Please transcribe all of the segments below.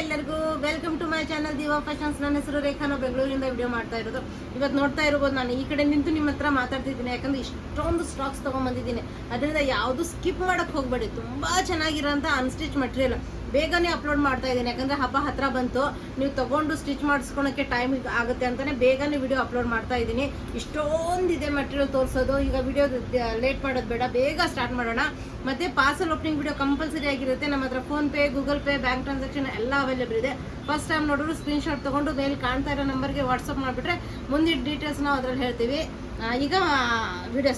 ಎಲ್ಲರಿಗೂ welcome to my channel diva fashions. ನನ್ನ ಹೆಸರು ರೇಖಾ. ನಾವು ಬೆಂಗಳೂರಿಂದ ವಿಡಿಯೋ ಮಾಡ್ತಾ ಇರೋದು. ಇವತ್ತು ನೋಡ್ತಾ ಇರ್ಬೋದು, ನಾನು ಈ ಕಡೆ ನಿಂತು ನಿಮ್ಮ ಹತ್ರ ಮಾತಾಡ್ತಿದ್ದೀನಿ, ಯಾಕಂದ್ರೆ ಇಷ್ಟೊಂದು ಸ್ಟಾಕ್ಸ್ ತೊಗೊಂಡ್ಬಂದಿದ್ದೀನಿ. ಅದರಿಂದ ಯಾವುದು ಸ್ಕಿಪ್ ಮಾಡೋಕ್ಕೆ ಹೋಗಬೇಡಿ. ತುಂಬ ಚೆನ್ನಾಗಿರೋಂಥ ಅನ್ಸ್ಟಿಚ್ ಮಟೀರಿಯಲ್ ಬೇಗನೆ ಅಪ್ಲೋಡ್ ಮಾಡ್ತಾ ಇದ್ದೀನಿ, ಯಾಕಂದರೆ ಹಬ್ಬ ಹತ್ರ ಬಂತು. ನೀವು ತೊಗೊಂಡು ಸ್ಟಿಚ್ ಮಾಡಿಸ್ಕೊಳಕ್ಕೆ ಟೈಮ್ ಆಗುತ್ತೆ ಅಂತಲೇ ಬೇಗನೆ ವಿಡಿಯೋ ಅಪ್ಲೋಡ್ ಮಾಡ್ತಾ ಇದ್ದೀನಿ. ಇಷ್ಟೊಂದಿದೆ ಮಟೀರಿಯಲ್ ತೋರಿಸೋದು. ಈಗ ವಿಡಿಯೋ ಲೇಟ್ ಮಾಡೋದು ಬೇಡ, ಬೇಗ ಸ್ಟಾರ್ಟ್ ಮಾಡೋಣ. ಮತ್ತು ಪಾರ್ಸಲ್ ಓಪನಿಂಗ್ ವಿಡಿಯೋ ಕಂಪಲ್ಸರಿ ಆಗಿರುತ್ತೆ. ನಮ್ಮ ಹತ್ರ PhonePe, Google pay, bank transaction ಎಲ್ಲ ಅವೈಲೇಬಲ್ ಇದೆ. ಫಸ್ಟ್ ಟೈಮ್ ನೋಡೋರು ಸ್ಕ್ರೀನ್ಶಾಟ್ ತೊಗೊಂಡು ಮೇಲೆ ಕಾಣ್ತಾ ಇರೋ ನಂಬರ್ಗೆ ವಾಟ್ಸಪ್ ಮಾಡಿಬಿಟ್ರೆ ಮುಂದಿನ ಡೀಟೇಲ್ಸ್ ನಾವು ಅದರಲ್ಲಿ ಹೇಳ್ತೀವಿ. ಈಗ ವಿಡಿಯೋ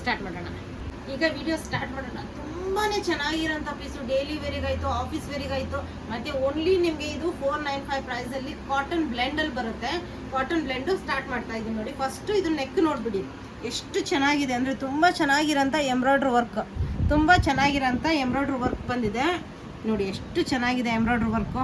ಸ್ಟಾರ್ಟ್ ಮಾಡೋಣ. ತುಂಬಾ ಚೆನ್ನಾಗಿರೋಂಥ ಪೀಸು, ಡೈಲಿ ವೇರಿಗಾಯಿತು, ಆಫೀಸ್ ವೇರಿಗಾಯಿತು. ಮತ್ತು ಓನ್ಲಿ ನಿಮಗೆ ಇದು 495 ಪ್ರೈಸಲ್ಲಿ ಕಾಟನ್ ಬ್ಲೆಂಡಲ್ಲಿ ಬರುತ್ತೆ. ಕಾಟನ್ ಬ್ಲೆಂಡು ಸ್ಟಾರ್ಟ್ ಮಾಡ್ತಾ ಇದ್ದೀನಿ ನೋಡಿ. ಫಸ್ಟು ಇದು ನೆಕ್ ನೋಡಿಬಿಡಿ, ಎಷ್ಟು ಚೆನ್ನಾಗಿದೆ ಅಂದರೆ ತುಂಬ ಚೆನ್ನಾಗಿರೋಂಥ ಎಂಬ್ರಾಯ್ಡ್ರಿ ವರ್ಕ್, ತುಂಬ ಚೆನ್ನಾಗಿರೋಂಥ ಎಂಬ್ರಾಯ್ಡ್ರಿ ವರ್ಕ್ ಬಂದಿದೆ ನೋಡಿ. ಎಷ್ಟು ಚೆನ್ನಾಗಿದೆ ಎಂಬ್ರಾಯ್ಡ್ರಿ ವರ್ಕು.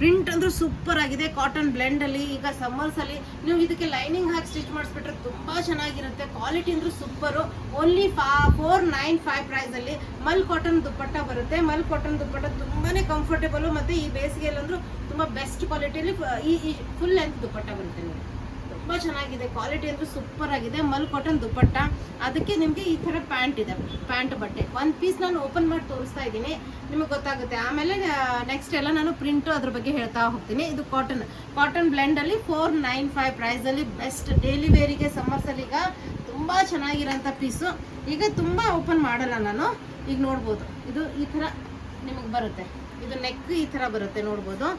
ಪ್ರಿಂಟ್ ಅಂದ್ರೂ ಸೂಪರ್ ಆಗಿದೆ. ಕಾಟನ್ ಬ್ಲೆಂಡಲ್ಲಿ ಈಗ ಸಮ್ಮರ್ಸಲ್ಲಿ ನೀವು ಇದಕ್ಕೆ ಲೈನಿಂಗ್ ಹಾಕಿ ಸ್ಟಿಚ್ ಮಾಡಿಸ್ಬಿಟ್ರೆ ತುಂಬ ಚೆನ್ನಾಗಿರುತ್ತೆ. ಕ್ವಾಲಿಟಿ ಅಂದ್ರೂ ಸೂಪರು. ಓನ್ಲಿ 495 ಪ್ರೈಸಲ್ಲಿ ಮಲ್ ಕಾಟನ್ ದುಪ್ಪಟ್ಟ ಬರುತ್ತೆ. ಮಲ್ ಕಾಟನ್ ದುಪ್ಪಟ್ಟ ತುಂಬಾ ಕಂಫರ್ಟೇಬಲು, ಮತ್ತು ಈ ಬೇಸಿಗೆಯಲ್ಲಂದ್ರೂ ತುಂಬ ಬೆಸ್ಟ್ ಕ್ವಾಲಿಟಿಯಲ್ಲಿ ಈ ಫುಲ್ ಲೆಂತ್ ದುಪ್ಪಟ್ಟ ಬರುತ್ತೆ ನೋಡಿ. ತುಂಬ ಚೆನ್ನಾಗಿದೆ, ಕ್ವಾಲಿಟಿ ಅಂದ್ರೂ ಸೂಪರ್ ಆಗಿದೆ. ಮಲ್ ಕಾಟನ್ ದುಪ್ಪಟ್ಟ, ಅದಕ್ಕೆ ನಿಮಗೆ ಈ ಥರ ಪ್ಯಾಂಟ್ ಇದೆ, ಪ್ಯಾಂಟ್ ಬಟ್ಟೆ. ಒಂದು ಪೀಸ್ ನಾನು ಓಪನ್ ಮಾಡಿ ತೋರಿಸ್ತಾ ಇದ್ದೀನಿ, ನಿಮಗೆ ಗೊತ್ತಾಗುತ್ತೆ. ಆಮೇಲೆ ನೆಕ್ಸ್ಟ್ ಎಲ್ಲ ನಾನು ಪ್ರಿಂಟು ಅದ್ರ ಬಗ್ಗೆ ಹೇಳ್ತಾ ಹೋಗ್ತೀನಿ. ಇದು ಕಾಟನ್ ಬ್ಲೆಂಡಲ್ಲಿ 495 ಪ್ರೈಸಲ್ಲಿ ಬೆಸ್ಟ್ ಡೈಲಿ ವೇರಿಗೆ ಸಮ್ಮರ್ಸಲ್ಲಿ ಈಗ ತುಂಬ ಚೆನ್ನಾಗಿರೋಂಥ ಪೀಸು. ಈಗ ತುಂಬ ಓಪನ್ ಮಾಡಲ್ಲ ನಾನು, ಈಗ ನೋಡ್ಬೋದು. ಇದು ಈ ಥರ ನಿಮಗೆ ಬರುತ್ತೆ, ಇದು ನೆಕ್ ಈ ಥರ ಬರುತ್ತೆ, ನೋಡ್ಬೋದು.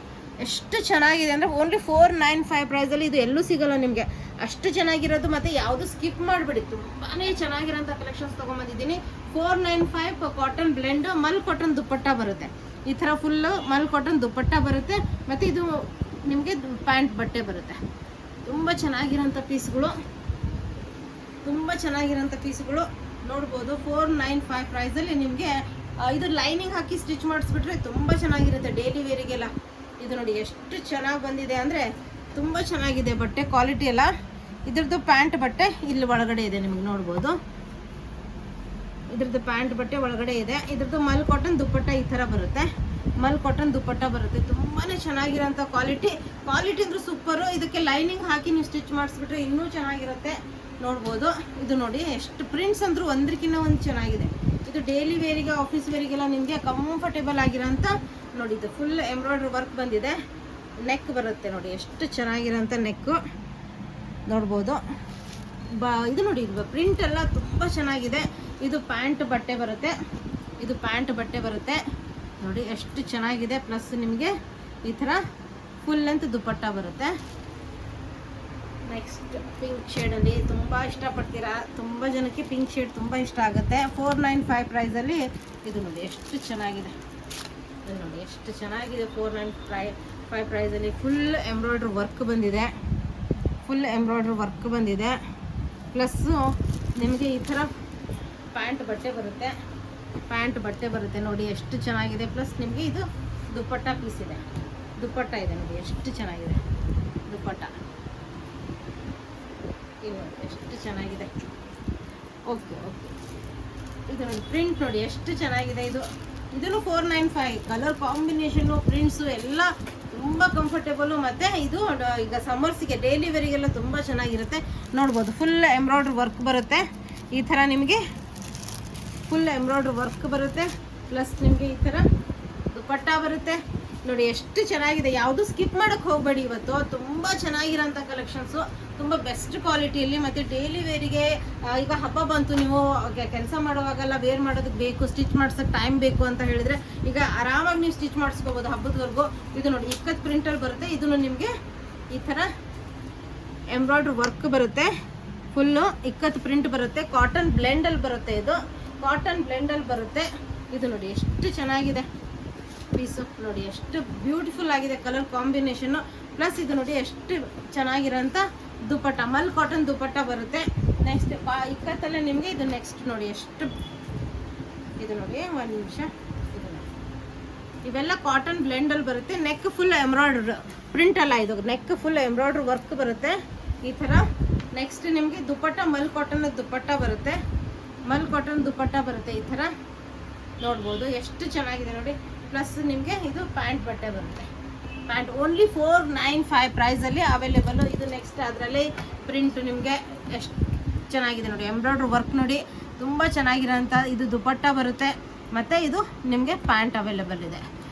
ಎಷ್ಟು ಚೆನ್ನಾಗಿದೆ ಅಂದರೆ ಓನ್ಲಿ 495 ಪ್ರೈಸಲ್ಲಿ ಇದು ಎಲ್ಲೂ ಸಿಗೋಲ್ಲ ನಿಮಗೆ, ಅಷ್ಟು ಚೆನ್ನಾಗಿರೋದು. ಮತ್ತು ಯಾವುದು ಸ್ಕಿಪ್ ಮಾಡಿಬಿಡಿ, ತುಂಬಾ ಚೆನ್ನಾಗಿರೋಂಥ ಕಲೆಕ್ಷನ್ಸ್ ತೊಗೊಂಬಂದಿದ್ದೀನಿ. 495 ಕಾಟನ್ ಬ್ಲೆಂಡ್, ಮಲ್ ಕಾಟನ್ ದುಪ್ಪಟ್ಟ ಬರುತ್ತೆ. ಈ ಥರ ಫುಲ್ಲು ಮಲ್ ಕಾಟನ್ ದುಪ್ಪಟ್ಟ ಬರುತ್ತೆ, ಮತ್ತು ಇದು ನಿಮಗೆ ಪ್ಯಾಂಟ್ ಬಟ್ಟೆ ಬರುತ್ತೆ. ತುಂಬ ಚೆನ್ನಾಗಿರೋಂಥ ಪೀಸ್ಗಳು, ತುಂಬ ಚೆನ್ನಾಗಿರೋಂಥ ಪೀಸ್ಗಳು ನೋಡ್ಬೋದು. 495 ಪ್ರೈಸಲ್ಲಿ ನಿಮಗೆ ಇದು ಲೈನಿಂಗ್ ಹಾಕಿ ಸ್ಟಿಚ್ ಮಾಡಿಸ್ಬಿಟ್ರೆ ತುಂಬ ಚೆನ್ನಾಗಿರುತ್ತೆ ಡೈಲಿ ವೇರಿಗೆಲ್ಲ. ಇದು ನೋಡಿ ಎಷ್ಟು ಚೆನ್ನಾಗಿ ಬಂದಿದೆ ಅಂದರೆ ತುಂಬ ಚೆನ್ನಾಗಿದೆ ಬಟ್ಟೆ, ಕ್ವಾಲಿಟಿ ಎಲ್ಲ. ಇದ್ರದ್ದು ಪ್ಯಾಂಟ್ ಬಟ್ಟೆ ಇಲ್ಲಿ ಒಳಗಡೆ ಇದೆ, ನಿಮಗೆ ನೋಡ್ಬೋದು. ಇದ್ರದ್ದು ಪ್ಯಾಂಟ್ ಬಟ್ಟೆ ಒಳಗಡೆ ಇದೆ. ಇದ್ರದ್ದು ಮಲ್ ಕಾಟನ್ ದುಪ್ಪಟ್ಟ ಈ ಥರ ಬರುತ್ತೆ, ಮಲ್ ಕಾಟನ್ ದುಪ್ಪಟ್ಟ ಬರುತ್ತೆ. ತುಂಬಾ ಚೆನ್ನಾಗಿರೋಂಥ ಕ್ವಾಲಿಟಿ ಅಂದರೂ ಸೂಪರು. ಇದಕ್ಕೆ ಲೈನಿಂಗ್ ಹಾಕಿ ನೀವು ಸ್ಟಿಚ್ ಮಾಡಿಸ್ಬಿಟ್ರೆ ಇನ್ನೂ ಚೆನ್ನಾಗಿರುತ್ತೆ, ನೋಡ್ಬೋದು. ಇದು ನೋಡಿ ಎಷ್ಟು ಪ್ರಿಂಟ್ಸ್ ಅಂದರೂ ಒಂದಕ್ಕಿಂತ ಒಂದು ಚೆನ್ನಾಗಿದೆ. ಇದು ಡೈಲಿ ವೇರಿಗೆ, ಆಫೀಸ್ ವೇರಿಗೆಲ್ಲ ನಿಮಗೆ ಕಂಫರ್ಟೇಬಲ್ ಆಗಿರೋಂಥ ನೋಡಿ. ಇದು ಫುಲ್ ಎಂಬ್ರಾಯ್ಡ್ರಿ ವರ್ಕ್ ಬಂದಿದೆ. ನೆಕ್ ಬರುತ್ತೆ ನೋಡಿ, ಎಷ್ಟು ಚೆನ್ನಾಗಿರೋಂಥ ನೆಕ್ಕು ನೋಡ್ಬೋದು. ಇದು ನೋಡಿ, ಇದು ಪ್ರಿಂಟ್ ಎಲ್ಲ ತುಂಬ ಚೆನ್ನಾಗಿದೆ. ಇದು ಪ್ಯಾಂಟ್ ಬಟ್ಟೆ ಬರುತ್ತೆ, ಇದು ಪ್ಯಾಂಟ್ ಬಟ್ಟೆ ಬರುತ್ತೆ ನೋಡಿ, ಎಷ್ಟು ಚೆನ್ನಾಗಿದೆ. ಪ್ಲಸ್ ನಿಮಗೆ ಈ ಥರ ಫುಲ್ ಲೆಂತ್ ದುಪ್ಪಟ್ಟ ಬರುತ್ತೆ. ನೆಕ್ಸ್ಟ್ ಪಿಂಕ್ ಶೇಡಲ್ಲಿ ತುಂಬ ಇಷ್ಟಪಡ್ತೀರಾ, ತುಂಬ ಜನಕ್ಕೆ ಪಿಂಕ್ ಶೇಡ್ ತುಂಬ ಇಷ್ಟ ಆಗುತ್ತೆ. 495 ಪ್ರೈಸಲ್ಲಿ ಇದು ನೋಡಿ ಎಷ್ಟು ಚೆನ್ನಾಗಿದೆ. ಇದು ನೋಡಿ ಎಷ್ಟು ಚೆನ್ನಾಗಿದೆ. 495 ಪ್ರೈಸಲ್ಲಿ ಫುಲ್ ಎಂಬ್ರಾಯ್ಡ್ರಿ ವರ್ಕ್ ಬಂದಿದೆ, ಫುಲ್ ಎಂಬ್ರಾಯ್ಡ್ರಿ ವರ್ಕ್ ಬಂದಿದೆ. ಪ್ಲಸ್ಸು ನಿಮಗೆ ಈ ಥರ ಪ್ಯಾಂಟ್ ಬಟ್ಟೆ ಬರುತ್ತೆ, ಪ್ಯಾಂಟ್ ಬಟ್ಟೆ ಬರುತ್ತೆ ನೋಡಿ, ಎಷ್ಟು ಚೆನ್ನಾಗಿದೆ. ಪ್ಲಸ್ ನಿಮಗೆ ಇದು ದುಪ್ಪಟ್ಟ ಪೀಸ್ ಇದೆ, ದುಪ್ಪಟ್ಟ ಇದೆ ನೋಡಿ, ಎಷ್ಟು ಚೆನ್ನಾಗಿದೆ ದುಪ್ಪಟ್ಟ. ಇದು ನೋಡಿ ಎಷ್ಟು ಚೆನ್ನಾಗಿದೆ. ಓಕೆ, ಇದು ನೋಡಿ ಪ್ರಿಂಟ್ ನೋಡಿ ಎಷ್ಟು ಚೆನ್ನಾಗಿದೆ. ಇದನ್ನು 495. ಕಲರ್ ಕಾಂಬಿನೇಷನ್ನು, ಪ್ರಿಂಟ್ಸು ಎಲ್ಲ ತುಂಬ ಕಂಫರ್ಟೇಬಲು. ಮತ್ತು ಇದು ಈಗ ಸಮ್ಮರ್ಸಿಗೆ ಡೈಲಿ ವೇರಿಗೆಲ್ಲ ತುಂಬ ಚೆನ್ನಾಗಿರುತ್ತೆ, ನೋಡ್ಬೋದು. ಫುಲ್ ಎಂಬ್ರಾಯ್ಡ್ರಿ ವರ್ಕ್ ಬರುತ್ತೆ ಈ ಥರ, ನಿಮಗೆ ಫುಲ್ ಎಂಬ್ರಾಯ್ಡ್ರಿ ವರ್ಕ್ ಬರುತ್ತೆ. ಪ್ಲಸ್ ನಿಮಗೆ ಈ ಥರ ದುಪ್ಪಟ್ಟ ಬರುತ್ತೆ ನೋಡಿ, ಎಷ್ಟು ಚೆನ್ನಾಗಿದೆ. ಯಾವುದು ಸ್ಕಿಪ್ ಮಾಡೋಕ್ಕೆ ಹೋಗಬೇಡಿ. ಇವತ್ತು ತುಂಬ ಚೆನ್ನಾಗಿರೋಂಥ ಕಲೆಕ್ಷನ್ಸು, ತುಂಬ ಬೆಸ್ಟ್ ಕ್ವಾಲಿಟಿಯಲ್ಲಿ. ಮತ್ತು ಡೈಲಿ ವೇರಿಗೆ ಈಗ ಹಬ್ಬ ಬಂತು, ನೀವು ಕೆಲಸ ಮಾಡುವಾಗೆಲ್ಲ ವೇರ್ ಮಾಡೋದಕ್ಕೆ ಬೇಕು, ಸ್ಟಿಚ್ ಮಾಡ್ಸೋಕ್ಕೆ ಟೈಮ್ ಬೇಕು ಅಂತ ಹೇಳಿದರೆ ಈಗ ಆರಾಮಾಗಿ ನೀವು ಸ್ಟಿಚ್ ಮಾಡಿಸ್ಕೋಬೋದು ಹಬ್ಬದವರೆಗೂ. ಇದು ನೋಡಿ ಇಕ್ಕತ್ ಪ್ರಿಂಟಲ್ಲಿ ಬರುತ್ತೆ. ಇದನ್ನು ನಿಮಗೆ ಈ ಥರ ಎಂಬ್ರಾಯ್ಡ್ರಿ ವರ್ಕ್ ಬರುತ್ತೆ, ಫುಲ್ಲು ಇಕ್ಕತ್ ಪ್ರಿಂಟ್ ಬರುತ್ತೆ. ಕಾಟನ್ ಬ್ಲೆಂಡಲ್ಲಿ ಬರುತ್ತೆ, ಇದು ಕಾಟನ್ ಬ್ಲೆಂಡಲ್ಲಿ ಬರುತ್ತೆ. ಇದು ನೋಡಿ ಎಷ್ಟು ಚೆನ್ನಾಗಿದೆ ಪೀಸು, ನೋಡಿ ಎಷ್ಟು ಬ್ಯೂಟಿಫುಲ್ ಆಗಿದೆ ಕಲರ್ ಕಾಂಬಿನೇಷನ್ನು. ಪ್ಲಸ್ ಇದು ನೋಡಿ ಎಷ್ಟು ಚೆನ್ನಾಗಿರೋಂಥ ದುಪ್ಪಟ್ಟ, ಮಲ್ ಕಾಟನ್ ದುಪ್ಪಟ್ಟ ಬರುತ್ತೆ. ನೆಕ್ಸ್ಟ್ ಇಕ್ಕತ್ತಲ್ಲೇ ನಿಮಗೆ ಇದು ನೆಕ್ಸ್ಟ್ ನೋಡಿ ಎಷ್ಟು, ಇದು ನೋಡಿ ಒಂದು ನಿಮಿಷ, ಇದು ನೋಡಿ ಇವೆಲ್ಲ ಕಾಟನ್ ಬ್ಲೆಂಡಲ್ಲಿ ಬರುತ್ತೆ. ನೆಕ್ ಫುಲ್ ಎಂಬ್ರಾಯ್ಡ್ರಿ ಪ್ರಿಂಟ್ ಅಲ್ಲ, ಇದು ನೆಕ್ ಫುಲ್ ಎಂಬ್ರಾಯ್ಡ್ರಿ ವರ್ಕ್ ಬರುತ್ತೆ ಈ ಥರ. ನೆಕ್ಸ್ಟ್ ನಿಮಗೆ ದುಪ್ಪಟ್ಟ ಮಲ್ ಕಾಟನ್ ದುಪ್ಪಟ್ಟ ಬರುತ್ತೆ, ಮಲ್ ಕಾಟನ್ ದುಪ್ಪಟ್ಟ ಬರುತ್ತೆ ಈ ಥರ, ನೋಡ್ಬೋದು ಎಷ್ಟು ಚೆನ್ನಾಗಿದೆ ನೋಡಿ. ಪ್ಲಸ್ ನಿಮಗೆ ಇದು ಪ್ಯಾಂಟ್ ಬಟ್ಟೆ ಬರುತ್ತೆ, ಪ್ಯಾಂಟ್ ಓನ್ಲಿ 495 ಪ್ರೈಸಲ್ಲಿ ಅವೈಲೇಬಲ್. ಇದು ನೆಕ್ಸ್ಟ್ ಅದರಲ್ಲಿ ಪ್ರಿಂಟ್ ನಿಮಗೆ ಎಷ್ಟು ಚೆನ್ನಾಗಿದೆ ನೋಡಿ, ಎಂಬ್ರಾಯ್ಡ್ರಿ ವರ್ಕ್ ನೋಡಿ, ತುಂಬ ಚೆನ್ನಾಗಿರೋಂಥ ಇದು ದುಪಟ್ಟ ಬರುತ್ತೆ. ಮತ್ತು ಇದು ನಿಮಗೆ ಪ್ಯಾಂಟ್ ಅವೈಲೇಬಲ್ ಇದೆ.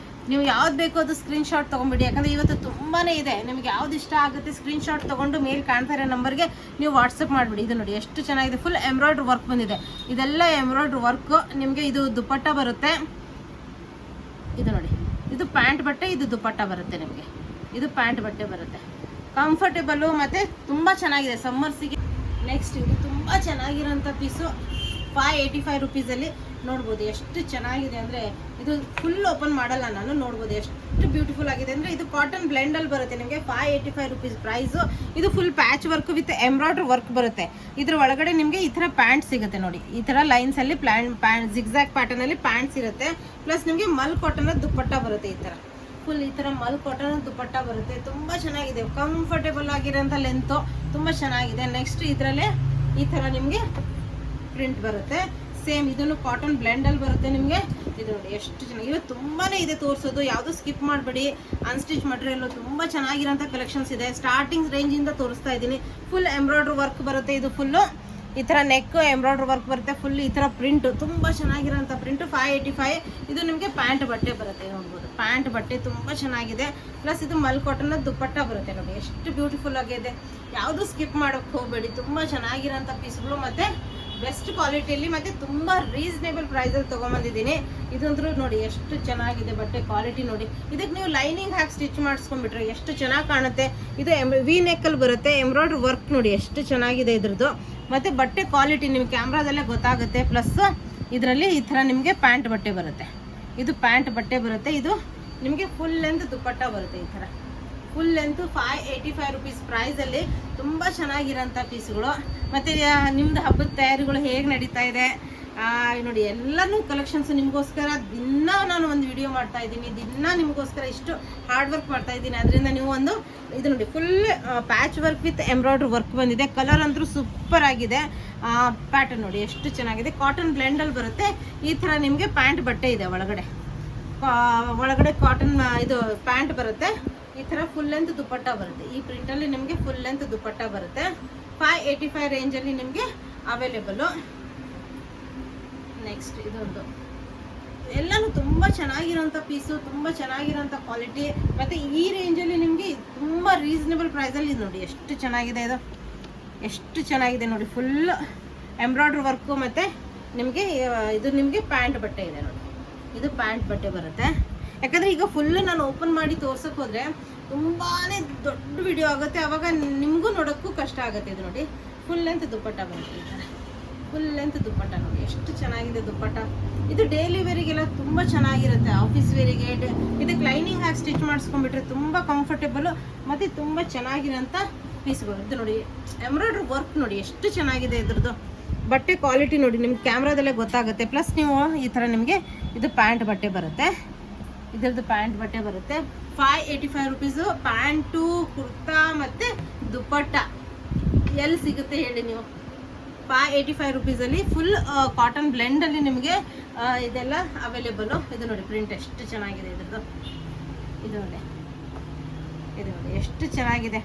ನೀವು ಯಾವ್ದು ಬೇಕೋ ಅದು ಸ್ಕ್ರೀನ್ಶಾಟ್ ತೊಗೊಂಬಿಡಿ, ಯಾಕಂದರೆ ಇವತ್ತು ತುಂಬಾ ಇದೆ. ನಿಮಗೆ ಯಾವ್ದು ಇಷ್ಟ ಆಗುತ್ತೆ ಸ್ಕ್ರೀನ್ಶಾಟ್ ತೊಗೊಂಡು ಮೇಲ್ ಕಾಣ್ತಾ ಇರೋ ನಂಬರ್ಗೆ ನೀವು ವಾಟ್ಸಪ್ ಮಾಡಿಬಿಡಿ. ಇದು ನೋಡಿ ಎಷ್ಟು ಚೆನ್ನಾಗಿದೆ, ಫುಲ್ ಎಂಬ್ರಾಯ್ಡ್ರಿ ವರ್ಕ್ ಬಂದಿದೆ. ಇದೆಲ್ಲ ಎಂಬ್ರಾಯ್ಡ್ರಿ ವರ್ಕ್ ನಿಮಗೆ. ಇದು ದುಪಟ್ಟ ಬರುತ್ತೆ. ಇದು ನೋಡಿ, ಇದು ಪ್ಯಾಂಟ್ ಬಟ್ಟೆ, ಇದು ದುಪಟ್ಟ ಬರುತ್ತೆ ನಿಮಗೆ. ಇದು ಪ್ಯಾಂಟ್ ಬಟ್ಟೆ ಬರುತ್ತೆ, ಕಂಫರ್ಟೇಬಲು ಮತ್ತು ತುಂಬ ಚೆನ್ನಾಗಿದೆ ಸಮ್ಮರ್ಸಿಗೆ. ನೆಕ್ಸ್ಟ್ ಇದು ತುಂಬ ಚೆನ್ನಾಗಿರೋಂಥ ಪೀಸು 585 ರುಪೀಸಲ್ಲಿ ನೋಡ್ಬೋದು. ಎಷ್ಟು ಚೆನ್ನಾಗಿದೆ ಅಂದರೆ ಇದು ಫುಲ್ ಓಪನ್ ಮಾಡಲ್ಲ ನಾನು, ನೋಡ್ಬೋದು ಎಷ್ಟು ಬ್ಯೂಟಿಫುಲ್ ಆಗಿದೆ ಅಂದರೆ. ಇದು ಕಾಟನ್ ಬ್ಲೆಂಡಲ್ಲಿ ಬರುತ್ತೆ ನಿಮಗೆ. 585 ರುಪೀಸ್ ಪ್ರೈಸು. ಇದು full patch work with embroidery work ಬರುತ್ತೆ. ಇದ್ರ ಒಳಗಡೆ ನಿಮಗೆ ಈ ಥರ ಪ್ಯಾಂಟ್ ಸಿಗುತ್ತೆ ನೋಡಿ, ಈ ಥರ ಲೈನ್ಸಲ್ಲಿ ಪ್ಯಾಂಟ್ ಜಿಗ್ಜಾಗ್ ಪ್ಯಾಟರ್ನಲ್ಲಿ ಪ್ಯಾಂಟ್ಸ್ ಇರುತ್ತೆ. ಪ್ಲಸ್ ನಿಮಗೆ ಮಲ್ ಕಾಟನ್ ದುಪ್ಪಟ್ಟ ಬರುತ್ತೆ. ಈ ಥರ ಫುಲ್ ಈ ಥರ ಮಲ್ ಕಾಟನ್ ದುಪ್ಪಟ್ಟ ಬರುತ್ತೆ. ತುಂಬ ಚೆನ್ನಾಗಿದೆ, ಕಂಫರ್ಟೇಬಲ್ ಆಗಿರೋಂಥ ಲೆಂತು, ತುಂಬ ಚೆನ್ನಾಗಿದೆ. ನೆಕ್ಸ್ಟ್ ಇದರಲ್ಲೇ ಈ ಥರ ನಿಮಗೆ ಪ್ರಿಂಟ್ ಬರುತ್ತೆ. ಸೇಮ್ ಇದನ್ನು ಕಾಟನ್ ಬ್ಲೆಂಡಲ್ಲಿ ಬರುತ್ತೆ ನಿಮಗೆ. ಇದು ನೋಡಿ ಎಷ್ಟು ಚೆನ್ನಾಗಿ, ಇವತ್ತು ತುಂಬಾ ಇದೆ ತೋರಿಸೋದು, ಯಾವುದೂ ಸ್ಕಿಪ್ ಮಾಡಬೇಡಿ. ಅನ್ಸ್ಟಿಚ್ ಮಟೀರಿಯಲ್ಲು ತುಂಬ ಚೆನ್ನಾಗಿರೋಂಥ ಕಲೆಕ್ಷನ್ಸ್ ಇದೆ. ಸ್ಟಾರ್ಟಿಂಗ್ ರೇಂಜಿಂದ ತೋರಿಸ್ತಾ ಇದ್ದೀನಿ. ಫುಲ್ ಎಂಬ್ರಾಯ್ಡ್ರಿ ವರ್ಕ್ ಬರುತ್ತೆ. ಇದು ಫುಲ್ಲು ಈ ಥರ ನೆಕ್ ಎಂಬ್ರಾಯ್ಡ್ರಿ ವರ್ಕ್ ಬರುತ್ತೆ. ಫುಲ್ ಈ ಥರ ಪ್ರಿಂಟು ತುಂಬ ಚೆನ್ನಾಗಿರೋಂಥ ಪ್ರಿಂಟು. 585. ಇದು ನಿಮಗೆ ಪ್ಯಾಂಟ್ ಬಟ್ಟೆ ಬರುತ್ತೆ, ನೋಡ್ಬೋದು. ಪ್ಯಾಂಟ್ ಬಟ್ಟೆ ತುಂಬ ಚೆನ್ನಾಗಿದೆ. ಪ್ಲಸ್ ಇದು ಮಲ್ ಕಾಟನ್ನ ದುಪ್ಪಟ್ಟ ಬರುತ್ತೆ ನೋಡಿ, ಎಷ್ಟು ಬ್ಯೂಟಿಫುಲ್ ಆಗಿದೆ. ಯಾವುದೂ ಸ್ಕಿಪ್ ಮಾಡೋಕ್ಕೆ ಹೋಗಬೇಡಿ. ತುಂಬ ಚೆನ್ನಾಗಿರೋಂಥ ಪೀಸ್ಗಳು ಮತ್ತು ಬೆಸ್ಟ್ ಕ್ವಾಲಿಟಿಯಲ್ಲಿ ಮತ್ತು ತುಂಬ ರೀಸನೇಬಲ್ ಪ್ರೈಸಲ್ಲಿ ತೊಗೊಂಬಂದಿದ್ದೀನಿ. ಇದಂದ್ರೂ ನೋಡಿ ಎಷ್ಟು ಚೆನ್ನಾಗಿದೆ ಬಟ್ಟೆ ಕ್ವಾಲಿಟಿ ನೋಡಿ. ಇದಕ್ಕೆ ನೀವು ಲೈನಿಂಗ್ ಹಾಕಿ ಸ್ಟಿಚ್ ಮಾಡಿಸ್ಕೊಂಡ್ಬಿಟ್ರೆ ಎಷ್ಟು ಚೆನ್ನಾಗಿ ಕಾಣುತ್ತೆ. ಇದು ವಿ ನೆಕ್ಕಲ್ಲಿ ಬರುತ್ತೆ. ಎಂಬ್ರಾಯ್ಡ್ರಿ ವರ್ಕ್ ನೋಡಿ ಎಷ್ಟು ಚೆನ್ನಾಗಿದೆ ಇದ್ರದ್ದು. ಮತ್ತು ಬಟ್ಟೆ ಕ್ವಾಲಿಟಿ ನಿಮಗೆ ಕ್ಯಾಮ್ರಾದಲ್ಲೇ ಗೊತ್ತಾಗುತ್ತೆ. ಪ್ಲಸ್ ಇದರಲ್ಲಿ ಈ ಥರ ನಿಮಗೆ ಪ್ಯಾಂಟ್ ಬಟ್ಟೆ ಬರುತ್ತೆ. ಇದು ಪ್ಯಾಂಟ್ ಬಟ್ಟೆ ಬರುತ್ತೆ. ಇದು ನಿಮಗೆ ಫುಲ್ ಲೆಂತ್ ದುಪ್ಪಟ್ಟ ಬರುತ್ತೆ. ಈ ಥರ ಫುಲ್ ಲೆಂತು 585 ರುಪೀಸ್ ಪ್ರೈಸಲ್ಲಿ ತುಂಬ ಚೆನ್ನಾಗಿರೋಂಥ ಪೀಸ್ಗಳು. ಮತ್ತು ನಿಮ್ಮದು ಹಬ್ಬದ ತಯಾರಿಗಳು ಹೇಗೆ ನಡೀತಾ ಇದೆ ನೋಡಿ. ಎಲ್ಲನೂ ಕಲೆಕ್ಷನ್ಸು ನಿಮಗೋಸ್ಕರ ದಿನ ನಾನು ಒಂದು ವಿಡಿಯೋ ಮಾಡ್ತಾ ಇದ್ದೀನಿ. ದಿನ ನಿಮಗೋಸ್ಕರ ಇಷ್ಟು ಹಾರ್ಡ್ ವರ್ಕ್ ಮಾಡ್ತಾ ಇದ್ದೀನಿ. ಅದರಿಂದ ನೀವು ಒಂದು ಇದು ನೋಡಿ, full patch work with embroidery work ಬಂದಿದೆ. ಕಲರ್ ಅಂತೂ ಸೂಪರ್ ಆಗಿದೆ. ಪ್ಯಾಟರ್ನ್ ನೋಡಿ ಎಷ್ಟು ಚೆನ್ನಾಗಿದೆ. ಕಾಟನ್ ಬ್ಲೆಂಡಲ್ಲಿ ಬರುತ್ತೆ. ಈ ಥರ ನಿಮಗೆ ಪ್ಯಾಂಟ್ ಬಟ್ಟೆ ಇದೆ. ಒಳಗಡೆ ಕಾಟನ್ ಇದು ಪ್ಯಾಂಟ್ ಬರುತ್ತೆ. ಈ ಥರ ಫುಲ್ ಲೆಂತ್ ದುಪ್ಪಟ್ಟ ಬರುತ್ತೆ. ಈ ಪ್ರಿಂಟಲ್ಲಿ ನಿಮಗೆ ಫುಲ್ ಲೆಂತ್ ದುಪ್ಪಟ್ಟ ಬರುತ್ತೆ. 585 ರೇಂಜಲ್ಲಿ ನಿಮಗೆ ಅವೈಲೇಬಲು. ನೆಕ್ಸ್ಟ್ ಇದೊಂದು ಎಲ್ಲನೂ ತುಂಬ ಚೆನ್ನಾಗಿರೋಂಥ ಪೀಸು, ತುಂಬ ಚೆನ್ನಾಗಿರೋಂಥ ಕ್ವಾಲಿಟಿ. ಮತ್ತು ಈ ರೇಂಜಲ್ಲಿ ನಿಮಗೆ ತುಂಬ ರೀಸನೇಬಲ್ ಪ್ರೈಸಲ್ಲಿ ನೋಡಿ ಎಷ್ಟು ಚೆನ್ನಾಗಿದೆ. ಇದು ಎಷ್ಟು ಚೆನ್ನಾಗಿದೆ ನೋಡಿ. ಫುಲ್ ಎಂಬ್ರಾಯ್ಡ್ರಿ ವರ್ಕು ಮತ್ತು ನಿಮಗೆ ಇದು ನಿಮಗೆ ಪ್ಯಾಂಟ್ ಬಟ್ಟೆ ಇದೆ ನೋಡಿ. ಇದು ಪ್ಯಾಂಟ್ ಬಟ್ಟೆ ಬರುತ್ತೆ. ಯಾಕಂದರೆ ಈಗ ಫುಲ್ ನಾನು ಓಪನ್ ಮಾಡಿ ತೋರ್ಸೋಕೆ ಹೋದರೆ ತುಂಬಾ ದೊಡ್ಡ ವಿಡಿಯೋ ಆಗುತ್ತೆ, ಆವಾಗ ನಿಮಗೂ ನೋಡೋಕ್ಕೂ ಕಷ್ಟ ಆಗುತ್ತೆ. ಇದು ನೋಡಿ ಫುಲ್ ಲೆಂತ್ ದುಪ್ಪಟ್ಟ ಬರುತ್ತೆ. ಈ ಥರ ಫುಲ್ ಲೆಂತ್ ದುಪ್ಪಟ್ಟ ನೋಡಿ ಎಷ್ಟು ಚೆನ್ನಾಗಿದೆ ದುಪ್ಪಟ್ಟ. ಇದು ಡೈಲಿ ವೇರಿಗೆಲ್ಲ ತುಂಬ ಚೆನ್ನಾಗಿರುತ್ತೆ. ಆಫೀಸ್ ವೇರಿಗೆ ಇದಕ್ಕೆ ಲೈನಿಂಗ್ ಹಾಕಿ ಸ್ಟಿಚ್ ಮಾಡಿಸ್ಕೊಂಡ್ಬಿಟ್ರೆ ತುಂಬ ಕಂಫರ್ಟೇಬಲು ಮತ್ತು ತುಂಬ ಚೆನ್ನಾಗಿರೋಂಥ ಪೀಸ್ಗಳು. ಇದು ನೋಡಿ ಎಂಬ್ರಾಯ್ಡ್ರಿ ವರ್ಕ್ ನೋಡಿ ಎಷ್ಟು ಚೆನ್ನಾಗಿದೆ. ಇದ್ರದ್ದು ಬಟ್ಟೆ ಕ್ವಾಲಿಟಿ ನೋಡಿ, ನಿಮ್ಗೆ ಕ್ಯಾಮ್ರಾದಲ್ಲೇ ಗೊತ್ತಾಗುತ್ತೆ. ಪ್ಲಸ್ ನೀವು ಈ ಥರ ನಿಮಗೆ ಇದು ಪ್ಯಾಂಟ್ ಬಟ್ಟೆ ಬರುತ್ತೆ. ಇದರದ್ದು ಪ್ಯಾಂಟ್ ಬಟ್ಟೆ ಬರುತ್ತೆ. 585 ರುಪೀಸು. ಪ್ಯಾಂಟು, ಕುರ್ತಾ ಮತ್ತು ದುಪ್ಪಟ್ಟ ಎಲ್ಲಿ ಸಿಗುತ್ತೆ ಹೇಳಿ ನೀವು. 585 ರುಪೀಸಲ್ಲಿ ಫುಲ್ ಕಾಟನ್ ಬ್ಲೆಂಡಲ್ಲಿ ನಿಮಗೆ ಇದೆಲ್ಲ ಅವೈಲೇಬಲು. ಇದು ನೋಡಿ ಪ್ರಿಂಟ್ ಎಷ್ಟು ಚೆನ್ನಾಗಿದೆ ಇದ್ರದ್ದು. ಇದು ನೋಡಿ ಎಷ್ಟು ಚೆನ್ನಾಗಿದೆ.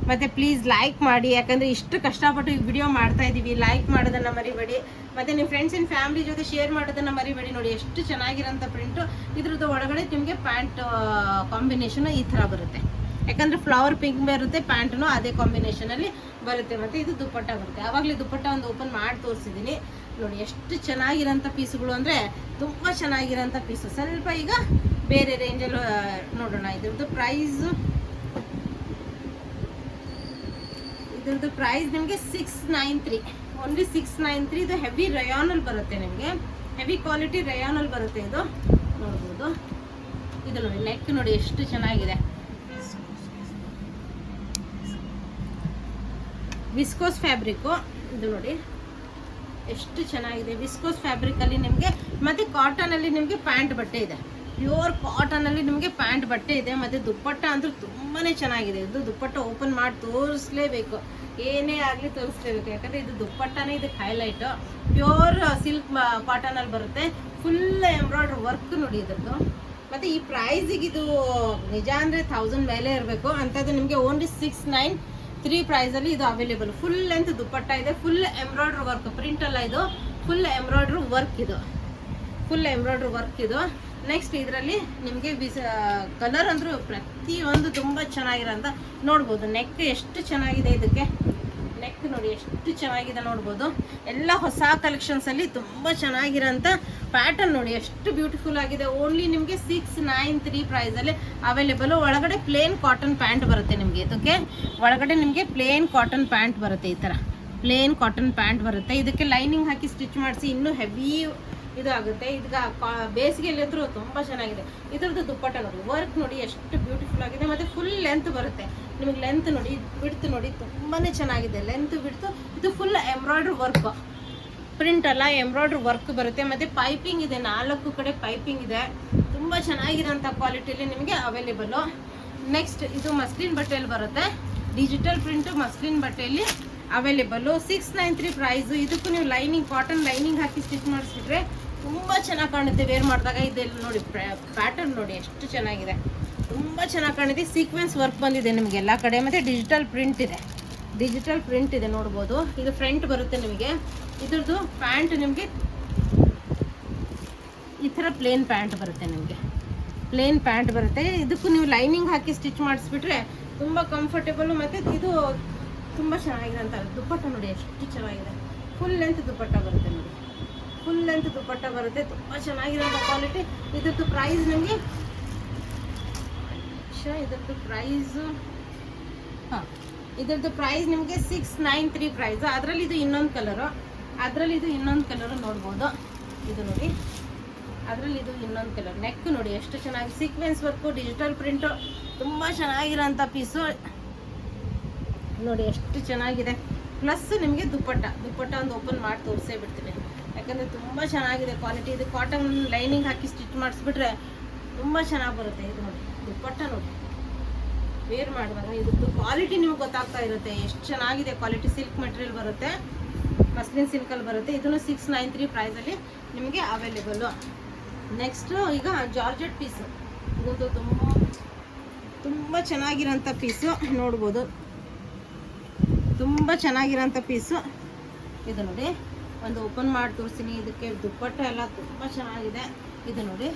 ಮತ್ತು ಪ್ಲೀಸ್ ಲೈಕ್ ಮಾಡಿ, ಯಾಕಂದರೆ ಇಷ್ಟು ಕಷ್ಟಪಟ್ಟು ಈ ವಿಡಿಯೋ ಮಾಡ್ತಾ ಇದ್ದೀವಿ. ಲೈಕ್ ಮಾಡೋದನ್ನು ಮರಿಬೇಡಿ. ಮತ್ತು ನಿಮ್ಮ ಫ್ರೆಂಡ್ಸ್ ಆ್ಯಂಡ್ ಫ್ಯಾಮಿಲಿ ಜೊತೆ ಶೇರ್ ಮಾಡೋದನ್ನು ಮರಿಬೇಡಿ. ನೋಡಿ ಎಷ್ಟು ಚೆನ್ನಾಗಿರೋಂಥ ಪ್ರಿಂಟು. ಇದ್ರದ್ದು ಒಳಗಡೆ ನಿಮಗೆ ಪ್ಯಾಂಟ್ ಕಾಂಬಿನೇಷನು ಈ ಥರ ಬರುತ್ತೆ. ಯಾಕಂದರೆ ಫ್ಲವರ್ ಪಿಂಕ್ ಬರುತ್ತೆ, ಪ್ಯಾಂಟು ಅದೇ ಕಾಂಬಿನೇಷನಲ್ಲಿ ಬರುತ್ತೆ. ಮತ್ತು ಇದು ದುಪ್ಪಟ್ಟ ಬರುತ್ತೆ. ಆವಾಗಲೇ ದುಪ್ಪಟ್ಟ ಒಂದು ಓಪನ್ ಮಾಡಿ ತೋರಿಸಿದ್ದೀನಿ ನೋಡಿ. ಎಷ್ಟು ಚೆನ್ನಾಗಿರೋಂಥ ಪೀಸುಗಳು ಅಂದರೆ ತುಂಬ ಚೆನ್ನಾಗಿರೋಂಥ ಪೀಸು. ಸ್ವಲ್ಪ ಈಗ ಬೇರೆ ರೇಂಜಲ್ಲಿ ನೋಡೋಣ. ಇದ್ರದ್ದು ಪ್ರೈಸ್ ನಿಮಗೆ 693, ಓನ್ಲಿ 693. ಇದು ಹೆವಿ ರಯಾನಲ್ಲಿ ಬರುತ್ತೆ ನಿಮಗೆ. ಹೆವಿ ಕ್ವಾಲಿಟಿ ರಯಾನಲ್ಲಿ ಬರುತ್ತೆ. ಇದು ನೋಡ್ಬೋದು. ಇದು ನೋಡಿ ನೆಕ್ ನೋಡಿ ಎಷ್ಟು ಚೆನ್ನಾಗಿದೆ. Viscose fabric. ಇದು ನೋಡಿ ಎಷ್ಟು ಚೆನ್ನಾಗಿದೆ. ವಿಸ್ಕೋಸ್ ಫ್ಯಾಬ್ರಿಕಲ್ಲಿ ನಿಮಗೆ ಮತ್ತು ಕಾಟನಲ್ಲಿ ನಿಮಗೆ ಪ್ಯಾಂಟ್ ಬಟ್ಟೆ ಇದೆ. ಪ್ಯೂರ್ ಕಾಟನಲ್ಲಿ ನಿಮಗೆ ಪ್ಯಾಂಟ್ ಬಟ್ಟೆ ಇದೆ. ಮತ್ತು ದುಪ್ಪಟ್ಟ ಅಂತೂ ತುಂಬಾ ಚೆನ್ನಾಗಿದೆ. ಇದು ದುಪ್ಪಟ್ಟ ಓಪನ್ ಮಾಡಿ ತೋರಿಸ್ಲೇಬೇಕು, ಏನೇ ಆಗಲಿ ತೋರಿಸ್ಲೇಬೇಕು. ಯಾಕಂದರೆ ಇದು ದುಪ್ಪಟ್ಟನೇ ಇದಕ್ಕೆ ಹೈಲೈಟು. ಪ್ಯೂರ್ ಸಿಲ್ಕ್ ಕಾಟನಲ್ಲಿ ಬರುತ್ತೆ. ಫುಲ್ ಎಂಬ್ರಾಯ್ಡ್ರಿ ವರ್ಕ್ ನೋಡಿ ಇದ್ರದ್ದು. ಮತ್ತು ಈ ಪ್ರೈಸಿಗೆ ಇದು ನಿಜ ಅಂದರೆ 1000 ಮೇಲೆ ಇರಬೇಕು ಅಂಥದ್ದು ನಿಮಗೆ ಓನ್ಲಿ 693 ಪ್ರೈಸಲ್ಲಿ ಇದು ಅವೈಲೇಬಲ್. ಫುಲ್ ಲೆಂತ್ ದುಪ್ಪಟ್ಟ ಇದೆ, ಫುಲ್ ಎಂಬ್ರಾಯ್ಡ್ರಿ ವರ್ಕ್, ಪ್ರಿಂಟ್ ಅಲ್ಲ ಇದು, ಫುಲ್ ಎಂಬ್ರಾಯ್ಡ್ರಿ ವರ್ಕ್ ಇದು, ಫುಲ್ ಎಂಬ್ರಾಯ್ಡ್ರಿ ವರ್ಕ್ ಇದು. ನೆಕ್ಸ್ಟ್ ಇದರಲ್ಲಿ ನಿಮಗೆ ಕಲರ್ ಅಂದರೂ ಪ್ರತಿಯೊಂದು ತುಂಬ ಚೆನ್ನಾಗಿರೋಂಥ ನೋಡ್ಬೋದು. ನೆಕ್ ಎಷ್ಟು ಚೆನ್ನಾಗಿದೆ, ಇದಕ್ಕೆ ನೆಕ್ ನೋಡಿ ಎಷ್ಟು ಚೆನ್ನಾಗಿದೆ ನೋಡ್ಬೋದು. ಎಲ್ಲ ಹೊಸ ಕಲೆಕ್ಷನ್ಸಲ್ಲಿ ತುಂಬ ಚೆನ್ನಾಗಿರೋಂಥ ಪ್ಯಾಟರ್ನ್ ನೋಡಿ ಎಷ್ಟು ಬ್ಯೂಟಿಫುಲ್ ಆಗಿದೆ. ಓನ್ಲಿ ನಿಮಗೆ 693 ಪ್ರೈಸಲ್ಲಿ ಅವೈಲೇಬಲು. ಒಳಗಡೆ ಪ್ಲೇನ್ ಕಾಟನ್ ಪ್ಯಾಂಟ್ ಬರುತ್ತೆ ನಿಮಗೆ. ಇದಕ್ಕೆ ಒಳಗಡೆ ನಿಮಗೆ ಪ್ಲೇನ್ ಕಾಟನ್ ಪ್ಯಾಂಟ್ ಬರುತ್ತೆ, ಈ ಥರ ಪ್ಲೇನ್ ಕಾಟನ್ ಪ್ಯಾಂಟ್ ಬರುತ್ತೆ. ಇದಕ್ಕೆ ಲೈನಿಂಗ್ ಹಾಕಿ ಸ್ಟಿಚ್ ಮಾಡಿಸಿ ಇನ್ನೂ ಹೆವಿ ಇದು ಆಗುತ್ತೆ. ಇದಕ್ಕೆ ಬೇಸಿಗೆಯಲ್ಲಿ ಅಂದರೂ ತುಂಬ ಚೆನ್ನಾಗಿದೆ. ಇದ್ರದ್ದು ದುಪ್ಪಟ್ಟ ನೋಡಿ, ವರ್ಕ್ ನೋಡಿ ಎಷ್ಟು ಬ್ಯೂಟಿಫುಲ್ ಆಗಿದೆ. ಮತ್ತು ಫುಲ್ ಲೆಂತ್ ಬರುತ್ತೆ ನಿಮಗೆ. ಲೆಂತ್ ನೋಡಿ, ಬಿಡ್ತು ನೋಡಿ ತುಂಬಾ ಚೆನ್ನಾಗಿದೆ, ಲೆಂತ್ ಬಿಡ್ತು. ಇದು ಫುಲ್ ಎಂಬ್ರಾಯ್ಡ್ರಿ ವರ್ಕ್, ಪ್ರಿಂಟ್ ಅಲ್ಲ ಎಂಬ್ರಾಯ್ಡ್ರಿ ವರ್ಕ್ ಬರುತ್ತೆ. ಮತ್ತು ಪೈಪಿಂಗ್ ಇದೆ, 4 ಕಡೆ ಪೈಪಿಂಗ್ ಇದೆ. ತುಂಬ ಚೆನ್ನಾಗಿರೋಂಥ ಕ್ವಾಲಿಟಿಯಲ್ಲಿ ನಿಮಗೆ ಅವೈಲೇಬಲು. ನೆಕ್ಸ್ಟ್ ಇದು ಮಸ್ಲಿನ್ ಬಟ್ಟೆಯಲ್ಲಿ ಬರುತ್ತೆ, ಡಿಜಿಟಲ್ ಪ್ರಿಂಟು ಮಸ್ಲಿನ್ ಬಟ್ಟೆಯಲ್ಲಿ ಅವೈಲೇಬಲು. 693 ಪ್ರೈಸು. ಇದಕ್ಕೂ ನೀವು ಲೈನಿಂಗ್, ಕಾಟನ್ ಲೈನಿಂಗ್ ಹಾಕಿ ಸ್ಟಿಚ್ ಮಾಡಿಸ್ಬಿಟ್ರೆ ತುಂಬ ಚೆನ್ನಾಗಿ ಕಾಣುತ್ತೆ ವೇರ್ ಮಾಡಿದಾಗ. ಇದೆಲ್ಲ ನೋಡಿ ಪ್ಯಾಟರ್ನ್ ನೋಡಿ ಎಷ್ಟು ಚೆನ್ನಾಗಿದೆ, ತುಂಬ ಚೆನ್ನಾಗಿ ಕಾಣುತ್ತೆ. ಸೀಕ್ವೆನ್ಸ್ ವರ್ಕ್ ಬಂದಿದೆ ನಿಮಗೆ ಎಲ್ಲ ಕಡೆ. ಮತ್ತು ಡಿಜಿಟಲ್ ಪ್ರಿಂಟ್ ಇದೆ, ಡಿಜಿಟಲ್ ಪ್ರಿಂಟ್ ಇದೆ ನೋಡ್ಬೋದು. ಇದು ಫ್ರಂಟ್ ಬರುತ್ತೆ ನಿಮಗೆ. ಇದ್ರದ್ದು ಪ್ಯಾಂಟ್ ನಿಮಗೆ ಈ ಥರ ಪ್ಲೇನ್ ಪ್ಯಾಂಟ್ ಬರುತ್ತೆ ನಿಮಗೆ, ಪ್ಲೇನ್ ಪ್ಯಾಂಟ್ ಬರುತ್ತೆ. ಇದಕ್ಕೂ ನೀವು ಲೈನಿಂಗ್ ಹಾಕಿ ಸ್ಟಿಚ್ ಮಾಡಿಸ್ಬಿಟ್ರೆ ತುಂಬ ಕಂಫರ್ಟೇಬಲು. ಮತ್ತು ಇದು ತುಂಬ ಚೆನ್ನಾಗಿರೋಂಥ ದುಪ್ಪಟ್ಟ ನೋಡಿ ಎಷ್ಟು ಚೆನ್ನಾಗಿದೆ. ಫುಲ್ ಲೆಂತ್ ದುಪ್ಪಟ್ಟ ಬರುತ್ತೆ ನೋಡಿ, ಫುಲ್ ಲೆಂತ್ ದುಪ್ಪಟ್ಟ ಬರುತ್ತೆ, ತುಂಬ ಚೆನ್ನಾಗಿರೋಂಥ ಕ್ವಾಲಿಟಿ. ಇದ್ರದ್ದು ಪ್ರೈಸ್ ನಿಮಗೆ ಇದ್ರದ್ದು ಪ್ರೈಸು ಇದ್ರದ್ದು ಪ್ರೈಸ್ ನಿಮಗೆ 693 ಪ್ರೈಸು. ಅದರಲ್ಲಿ ಇದು ಇನ್ನೊಂದು ಕಲರು, ಅದರಲ್ಲಿ ಇದು ಇನ್ನೊಂದು ಕಲರು ನೋಡ್ಬೋದು. ಇದು ನೋಡಿ, ಅದರಲ್ಲಿ ಇದು ಇನ್ನೊಂದು ಕಲರ್. ನೆಕ್ ನೋಡಿ ಎಷ್ಟು ಚೆನ್ನಾಗಿ ಸೀಕ್ವೆನ್ಸ್ ವರ್ಕು, ಡಿಜಿಟಲ್ ಪ್ರಿಂಟು, ತುಂಬ ಚೆನ್ನಾಗಿರೋಂಥ ಪೀಸು ನೋಡಿ ಎಷ್ಟು ಚೆನ್ನಾಗಿದೆ. ಪ್ಲಸ್ ನಿಮಗೆ ದುಪ್ಪಟ್ಟ ಒಂದು ಓಪನ್ ಮಾಡಿ ತೋರಿಸೇ ಬಿಡ್ತೀನಿ, ಯಾಕಂದರೆ ತುಂಬ ಚೆನ್ನಾಗಿದೆ ಕ್ವಾಲಿಟಿ. ಇದು ಕಾಟನ್ ಲೈನಿಂಗ್ ಹಾಕಿ ಸ್ಟಿಚ್ ಮಾಡಿಸ್ಬಿಟ್ರೆ ತುಂಬ ಚೆನ್ನಾಗಿ ಬರುತ್ತೆ. ಇದು ನೋಡಿ ದುಪ್ಪಟ್ಟ ನೋಡಿ, ವೇರ್ ಮಾಡುವಾಗ ಇದ್ರದ್ದು ಕ್ವಾಲಿಟಿ ನಿಮ್ಗೆ ಗೊತ್ತಾಗ್ತಾ ಇರುತ್ತೆ ಎಷ್ಟು ಚೆನ್ನಾಗಿದೆ ಕ್ವಾಲಿಟಿ. ಸಿಲ್ಕ್ ಮೆಟೀರಿಯಲ್ ಬರುತ್ತೆ, ಮಸ್ಲಿನ್ ಸಿಲ್ಕಲ್ಲಿ ಬರುತ್ತೆ. ಇದನ್ನು 693 ಪ್ರೈಸಲ್ಲಿ ನಿಮಗೆ ಅವೈಲೇಬಲ್ಲು. ನೆಕ್ಸ್ಟು ಈಗ ಜಾರ್ಜೆಟ್ ಪೀಸು, ಇದೊಂದು ತುಂಬ ಚೆನ್ನಾಗಿರೋಂಥ ಪೀಸು ನೋಡ್ಬೋದು, ತುಂಬ ಚೆನ್ನಾಗಿರೋಂಥ ಪೀಸು. ಇದು ನೋಡಿ ಒಂದು ಓಪನ್ ಮಾಡಿ ತೋರಿಸ್ತೀನಿ. ಇದಕ್ಕೆ ದುಪ್ಪಟ್ಟ ಎಲ್ಲ ತುಂಬ ಚೆನ್ನಾಗಿದೆ. ಇದು ನೋಡಿ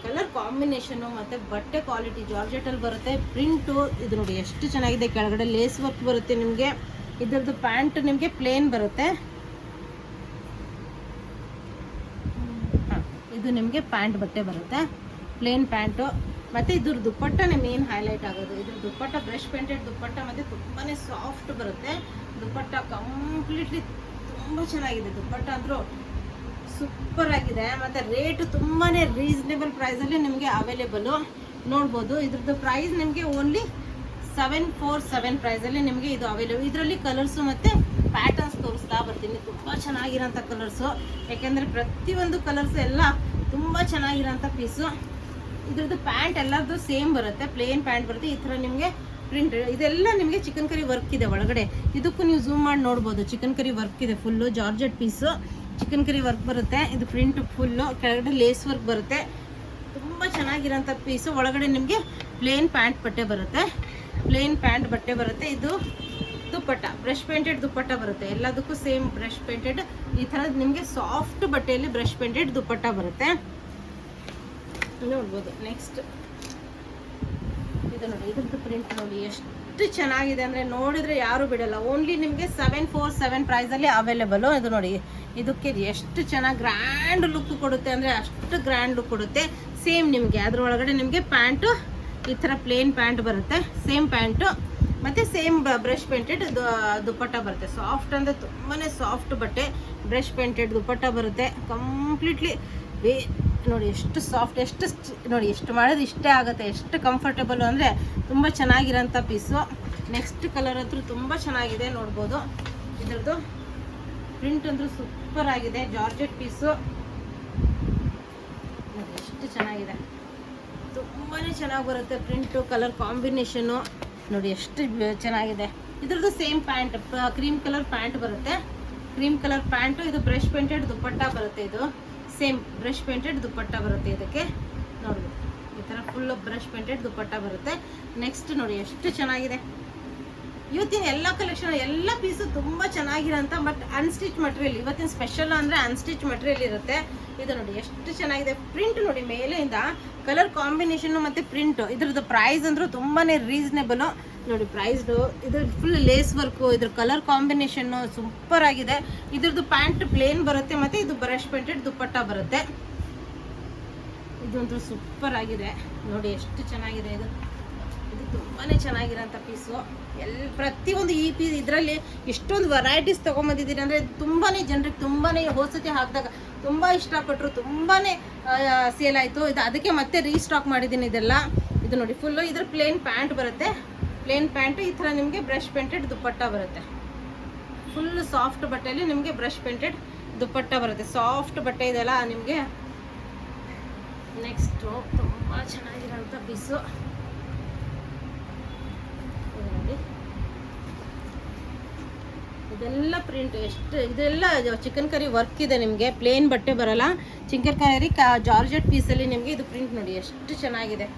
ಕಲರ್ ಕಾಂಬಿನೇಷನ್ನು ಮತ್ತು ಬಟ್ಟೆ ಕ್ವಾಲಿಟಿ ಜಾರ್ಜೆಟಲ್ಲಿ ಬರುತ್ತೆ. ಪ್ರಿಂಟು ಇದು ನೋಡಿ ಎಷ್ಟು ಚೆನ್ನಾಗಿದೆ. ಕೆಳಗಡೆ ಲೇಸ್ ವರ್ಕ್ ಬರುತ್ತೆ ನಿಮಗೆ. ಇದರದ್ದು ಪ್ಯಾಂಟ್ ನಿಮಗೆ ಪ್ಲೇನ್ ಬರುತ್ತೆ. ಇದು ನಿಮಗೆ ಪ್ಯಾಂಟ್ ಬಟ್ಟೆ ಬರುತ್ತೆ, ಪ್ಲೇನ್ ಪ್ಯಾಂಟು. ಮತ್ತು ಇದ್ರ ದುಪ್ಪಟ್ಟನೇ ಮೇನ್ ಹೈಲೈಟ್ ಆಗೋದು. ಇದ್ರ ದುಪ್ಪಟ್ಟ ಬ್ರಷ್ ಪೇಂಟೆಡ್ ದುಪ್ಪಟ್ಟ, ಮತ್ತು ತುಂಬಾ ಸಾಫ್ಟ್ ಬರುತ್ತೆ ದುಪ್ಪಟ್ಟ. ಕಂಪ್ಲೀಟ್ಲಿ ತುಂಬ ಚೆನ್ನಾಗಿದೆ ದುಪ್ಪಟ್ಟ, ಅಂದರೂ ಸೂಪರ್ ಆಗಿದೆ. ಮತ್ತು ರೇಟು ತುಂಬಾ ರೀಸನೇಬಲ್ ಪ್ರೈಸಲ್ಲಿ ನಿಮಗೆ ಅವೈಲೇಬಲು ನೋಡ್ಬೋದು. ಇದ್ರದ್ದು ಪ್ರೈಸ್ ನಿಮಗೆ ಓನ್ಲಿ 747 ಪ್ರೈಸಲ್ಲಿ ನಿಮಗೆ ಇದು ಅವೈಲೇಬಲ್. ಇದರಲ್ಲಿ ಕಲರ್ಸು ಮತ್ತು ಪ್ಯಾಟರ್ನ್ಸ್ ತೋರಿಸ್ತಾ ಬರ್ತೀನಿ. ತುಂಬ ಚೆನ್ನಾಗಿರೋಂಥ ಕಲರ್ಸು, ಯಾಕೆಂದರೆ ಪ್ರತಿಯೊಂದು ಕಲರ್ಸು ಎಲ್ಲ ತುಂಬ ಚೆನ್ನಾಗಿರೋಂಥ ಪೀಸು. ಇದ್ರದ್ದು ಪ್ಯಾಂಟ್ ಎಲ್ಲರದ್ದು ಸೇಮ್ ಬರುತ್ತೆ, ಪ್ಲೇನ್ ಪ್ಯಾಂಟ್ ಬರುತ್ತೆ. ಈ ಥರ ನಿಮಗೆ ಪ್ರಿಂಟ್ ಇದೆಲ್ಲ ನಿಮಗೆ ಚಿಕನ್ ಕರಿ ವರ್ಕ್ ಇದೆ ಒಳಗಡೆ. ಇದಕ್ಕೂ ನೀವು ಝೂಮ್ ಮಾಡಿ ನೋಡ್ಬೋದು, ಚಿಕನ್ ಕರಿ ವರ್ಕ್ ಇದೆ full. Georgette piece chicken curry work ಬರುತ್ತೆ. ಇದು ಪ್ರಿಂಟ್ ಫುಲ್ಲು, ಕೆಳಗಡೆ ಲೇಸ್ ವರ್ಕ್ ಬರುತ್ತೆ. ತುಂಬ ಚೆನ್ನಾಗಿರೋಂಥ ಪೀಸು. ಒಳಗಡೆ ನಿಮಗೆ ಪ್ಲೇನ್ ಪ್ಯಾಂಟ್ ಬಟ್ಟೆ ಬರುತ್ತೆ, ಪ್ಲೇನ್ ಪ್ಯಾಂಟ್ ಬಟ್ಟೆ ಬರುತ್ತೆ. ಇದು ದುಪ್ಪಟ್ಟ ಬ್ರಷ್ ಪೇಂಟೆಡ್ ದುಪ್ಪಟ್ಟ ಬರುತ್ತೆ. ಎಲ್ಲದಕ್ಕೂ ಸೇಮ್ ಬ್ರಷ್ ಪೇಂಟೆಡ್. ಈ ಥರದ್ದು ನಿಮಗೆ ಸಾಫ್ಟ್ ಬಟ್ಟೆಯಲ್ಲಿ ಬ್ರಷ್ ಪೇಂಟೆಡ್ ದುಪ್ಪಟ್ಟ ಬರುತ್ತೆ ನೋಡ್ಬೋದು. ನೆಕ್ಸ್ಟ್ ಇದು ನೋಡಿ, ಇದ್ರದ್ದು ಪ್ರಿಂಟ್ ನೋಡಿ ಎಷ್ಟು ಚೆನ್ನಾಗಿದೆ ಅಂದರೆ ನೋಡಿದರೆ ಯಾರು ಬಿಡಲ್ಲ. ಓನ್ಲಿ ನಿಮಗೆ 747 ಪ್ರೈಸಲ್ಲಿ ಅವೈಲೇಬಲು. ಇದು ನೋಡಿ, ಇದಕ್ಕೆ ಎಷ್ಟು ಚೆನ್ನಾಗಿ ಗ್ರ್ಯಾಂಡ್ ಲುಕ್ ಕೊಡುತ್ತೆ ಅಂದರೆ ಅಷ್ಟು ಗ್ರ್ಯಾಂಡ್ ಲುಕ್ ಕೊಡುತ್ತೆ. ಸೇಮ್ ನಿಮಗೆ ಅದರೊಳಗಡೆ ನಿಮಗೆ ಪ್ಯಾಂಟು ಈ ಥರ ಪ್ಲೇನ್ ಪ್ಯಾಂಟ್ ಬರುತ್ತೆ, ಸೇಮ್ ಪ್ಯಾಂಟು. ಮತ್ತು ಸೇಮ್ ಬ್ರಷ್ ಪೇಂಟೆಡ್ ದುಪ್ಪಟ್ಟ ಬರುತ್ತೆ. ಸಾಫ್ಟ್ ಅಂದರೆ ತುಂಬಾ ಸಾಫ್ಟ್ ಬಟ್ಟೆ, ಬ್ರಷ್ ಪೇಂಟೆಡ್ ದುಪ್ಪಟ್ಟ ಬರುತ್ತೆ. ಕಂಪ್ಲೀಟ್ಲಿ ನೋಡಿ ಎಷ್ಟು ಸಾಫ್ಟ್, ಎಷ್ಟು ನೋಡಿ ಎಷ್ಟು ಮಾಡೋದು ಇಷ್ಟೇ ಆಗುತ್ತೆ. ಎಷ್ಟು ಕಂಫರ್ಟೇಬಲು ಅಂದರೆ ತುಂಬ ಚೆನ್ನಾಗಿರೋಂಥ ಪೀಸು. ನೆಕ್ಸ್ಟ್ ಕಲರ್ ಅಂತೂ ತುಂಬ ಚೆನ್ನಾಗಿದೆ ನೋಡ್ಬೋದು. ಇದರದ್ದು ಪ್ರಿಂಟ್ ಅಂದರೂ ಸೂಪರ್ ಆಗಿದೆ. ಜಾರ್ಜೆಟ್ ಪೀಸು ನೋಡಿ ಎಷ್ಟು ಚೆನ್ನಾಗಿದೆ, ತುಂಬಾ ಚೆನ್ನಾಗಿ ಬರುತ್ತೆ ಪ್ರಿಂಟು. ಕಲರ್ ಕಾಂಬಿನೇಷನ್ನು ನೋಡಿ ಎಷ್ಟು ಚೆನ್ನಾಗಿದೆ. ಇದ್ರದ್ದು same pant, cream colour pant ಬರುತ್ತೆ, ಕ್ರೀಮ್ ಕಲರ್ ಪ್ಯಾಂಟು. ಇದು ಬ್ರಷ್ ಪೇಂಟೆಡ್ ದುಪ್ಪಟ್ಟ ಬರುತ್ತೆ. ಇದು ಸೇಮ್ ಬ್ರಷ್ ಪೇಂಟೆಡ್ ದುಪ್ಪಟ್ಟ ಬರುತ್ತೆ. ಇದಕ್ಕೆ ಫುಲ್ ಬ್ರಷ್ ಪೇಂಟೆಡ್ ದುಪ್ಪಟ್ಟ ಬರುತ್ತೆ. ನೆಕ್ಸ್ಟ್ ನೋಡಿ ಎಷ್ಟು ಚೆನ್ನಾಗಿದೆ ಇವತ್ತಿನ ಎಲ್ಲ ಕಲೆಕ್ಷನ್, ಎಲ್ಲ ಪೀಸು ತುಂಬ ಚೆನ್ನಾಗಿರೋಂಥ ಬಟ್ ಅನ್ಸ್ಟಿಚ್ ಮಟೀರಿಯಲ್. ಇವತ್ತಿನ ಸ್ಪೆಷಲ್ ಅಂದರೆ ಅನ್ಸ್ಟಿಚ್ ಮಟೀರಿಯಲ್ ಇರುತ್ತೆ. ಇದು ನೋಡಿ ಎಷ್ಟು ಚೆನ್ನಾಗಿದೆ. ಪ್ರಿಂಟ್ ನೋಡಿ ಮೇಲೆಯಿಂದ ಕಲರ್ ಕಾಂಬಿನೇಷನ್ನು ಮತ್ತು ಪ್ರಿಂಟು. ಇದ್ರದ್ದು ಪ್ರೈಸ್ ಅಂದರೂ ತುಂಬಾ ರೀಸನೇಬಲು ನೋಡಿ. ಪ್ರೈಸ್ದು ಇದ್ರ ಫುಲ್ ಲೇಸ್ ವರ್ಕು, ಇದ್ರ ಕಲರ್ ಕಾಂಬಿನೇಷನ್ನು ಸೂಪರ್ ಆಗಿದೆ. ಇದ್ರದ್ದು ಪ್ಯಾಂಟ್ ಪ್ಲೇನ್ ಬರುತ್ತೆ ಮತ್ತು ಇದು ಬ್ರಷ್ ಪೇಂಟೆಡ್ ದುಪ್ಪಟ್ಟ ಬರುತ್ತೆ. ಇದಂತೂ ಸೂಪರ್ ಆಗಿದೆ ನೋಡಿ, ಎಷ್ಟು ಚೆನ್ನಾಗಿದೆ ಇದು. ಇದು ತುಂಬಾ ಚೆನ್ನಾಗಿರೋಂಥ ಪೀಸು. ಪ್ರತಿಯೊಂದು ಈ ಪೀಸ್ ಇದರಲ್ಲಿ ಎಷ್ಟೊಂದು ವೆರೈಟೀಸ್ ತೊಗೊಂಬಂದಿದ್ದೀನಿ ಅಂದರೆ ತುಂಬಾ ಜನರಿಗೆ ತುಂಬಾ ಹೋಸತಿ ಹಾಕಿದಾಗ ತುಂಬ ಇಷ್ಟಪಟ್ಟರು, ತುಂಬಾ ಸೇಲ್ ಆಯಿತು. ಇದು ಅದಕ್ಕೆ ಮತ್ತೆ ರೀಸ್ಟಾಕ್ ಮಾಡಿದ್ದೀನಿ ಇದೆಲ್ಲ. ಇದು ನೋಡಿ ಫುಲ್ಲು ಇದ್ರ ಪ್ಲೇನ್ ಪ್ಯಾಂಟ್ ಬರುತ್ತೆ. ಪ್ಲೇನ್ ಪ್ಯಾಂಟು ಈ ಥರ ನಿಮಗೆ ಬ್ರಷ್ ಪೇಂಟೆಡ್ ದುಪ್ಪಟ್ಟ ಬರುತ್ತೆ. ಫುಲ್ ಸಾಫ್ಟ್ ಬಟ್ಟೆಯಲ್ಲಿ ನಿಮಗೆ ಬ್ರಷ್ ಪೇಂಟೆಡ್ ದುಪ್ಪಟ್ಟ ಬರುತ್ತೆ. ಸಾಫ್ಟ್ ಬಟ್ಟೆ ಇದೆಲ್ಲ ನಿಮಗೆ. ನೆಕ್ಸ್ಟು ತುಂಬ ಚೆನ್ನಾಗಿರೋಂಥ ಪೀಸು ನೋಡಿ. ಇದೆಲ್ಲ ಪ್ರಿಂಟ್ ಎಷ್ಟು, ಇದೆಲ್ಲ ಚಿಕನ್ ಕರಿ ವರ್ಕ್ ಇದೆ ನಿಮಗೆ. ಪ್ಲೇನ್ ಬಟ್ಟೆ ಬರಲ್ಲ, ಚಿಕನ್ ಕರಿ ಜಾರ್ಜೆಟ್ ಪೀಸಲ್ಲಿ ನಿಮಗೆ ಇದು ಪ್ರಿಂಟ್ ನೋಡಿ ಎಷ್ಟು ಚೆನ್ನಾಗಿದೆ,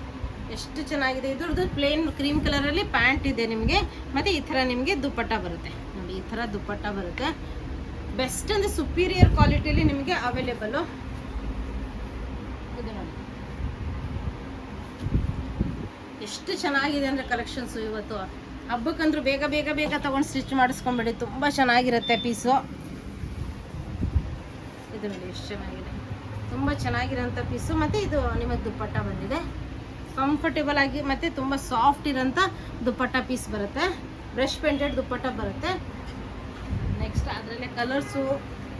ಎಷ್ಟು ಚೆನ್ನಾಗಿದೆ. ಇದ್ರದ್ದು ಪ್ಲೇನ್ ಕ್ರೀಮ್ ಕಲರಲ್ಲಿ ಪ್ಯಾಂಟ್ ಇದೆ ನಿಮಗೆ. ಮತ್ತು ಈ ಥರ ನಿಮಗೆ ದುಪ್ಪಟ್ಟ ಬರುತ್ತೆ ನೋಡಿ. ಈ ಥರ ದುಪ್ಪಟ್ಟ ಬರುತ್ತೆ. ಬೆಸ್ಟ್ ಅಂದರೆ ಸುಪೀರಿಯರ್ ಕ್ವಾಲಿಟಿಯಲ್ಲಿ ನಿಮಗೆ ಅವೈಲೇಬಲು. ಇದು ನೋಡಿ ಎಷ್ಟು ಚೆನ್ನಾಗಿದೆ ಅಂದರೆ ಕಲೆಕ್ಷನ್ಸು ಇವತ್ತು. ಹಬ್ಬಕ್ಕಂದ್ರೂ ಬೇಗ ಬೇಗ ಬೇಗ ತೊಗೊಂಡು ಸ್ಟಿಚ್ ಮಾಡಿಸ್ಕೊಂಬಿಡಿ, ತುಂಬ ಚೆನ್ನಾಗಿರುತ್ತೆ ಪೀಸು. ಇದು ನೋಡಿ ಎಷ್ಟು ಚೆನ್ನಾಗಿದೆ, ತುಂಬ ಚೆನ್ನಾಗಿರೋಂಥ ಪೀಸು. ಮತ್ತು ಇದು ನಿಮಗೆ ದುಪ್ಪಟ್ಟ ಬಂದಿದೆ ಕಂಫರ್ಟೇಬಲ್ ಆಗಿ, ಮತ್ತು ತುಂಬ ಸಾಫ್ಟ್ ಇರೋಂಥ ದುಪ್ಪಟ್ಟ ಪೀಸ್ ಬರುತ್ತೆ. ಬ್ರಷ್ ಪೇಂಟೆಡ್ ದುಪ್ಪಟ್ಟ ಬರುತ್ತೆ. ನೆಕ್ಸ್ಟ್ ಅದರಲ್ಲೇ ಕಲರ್ಸು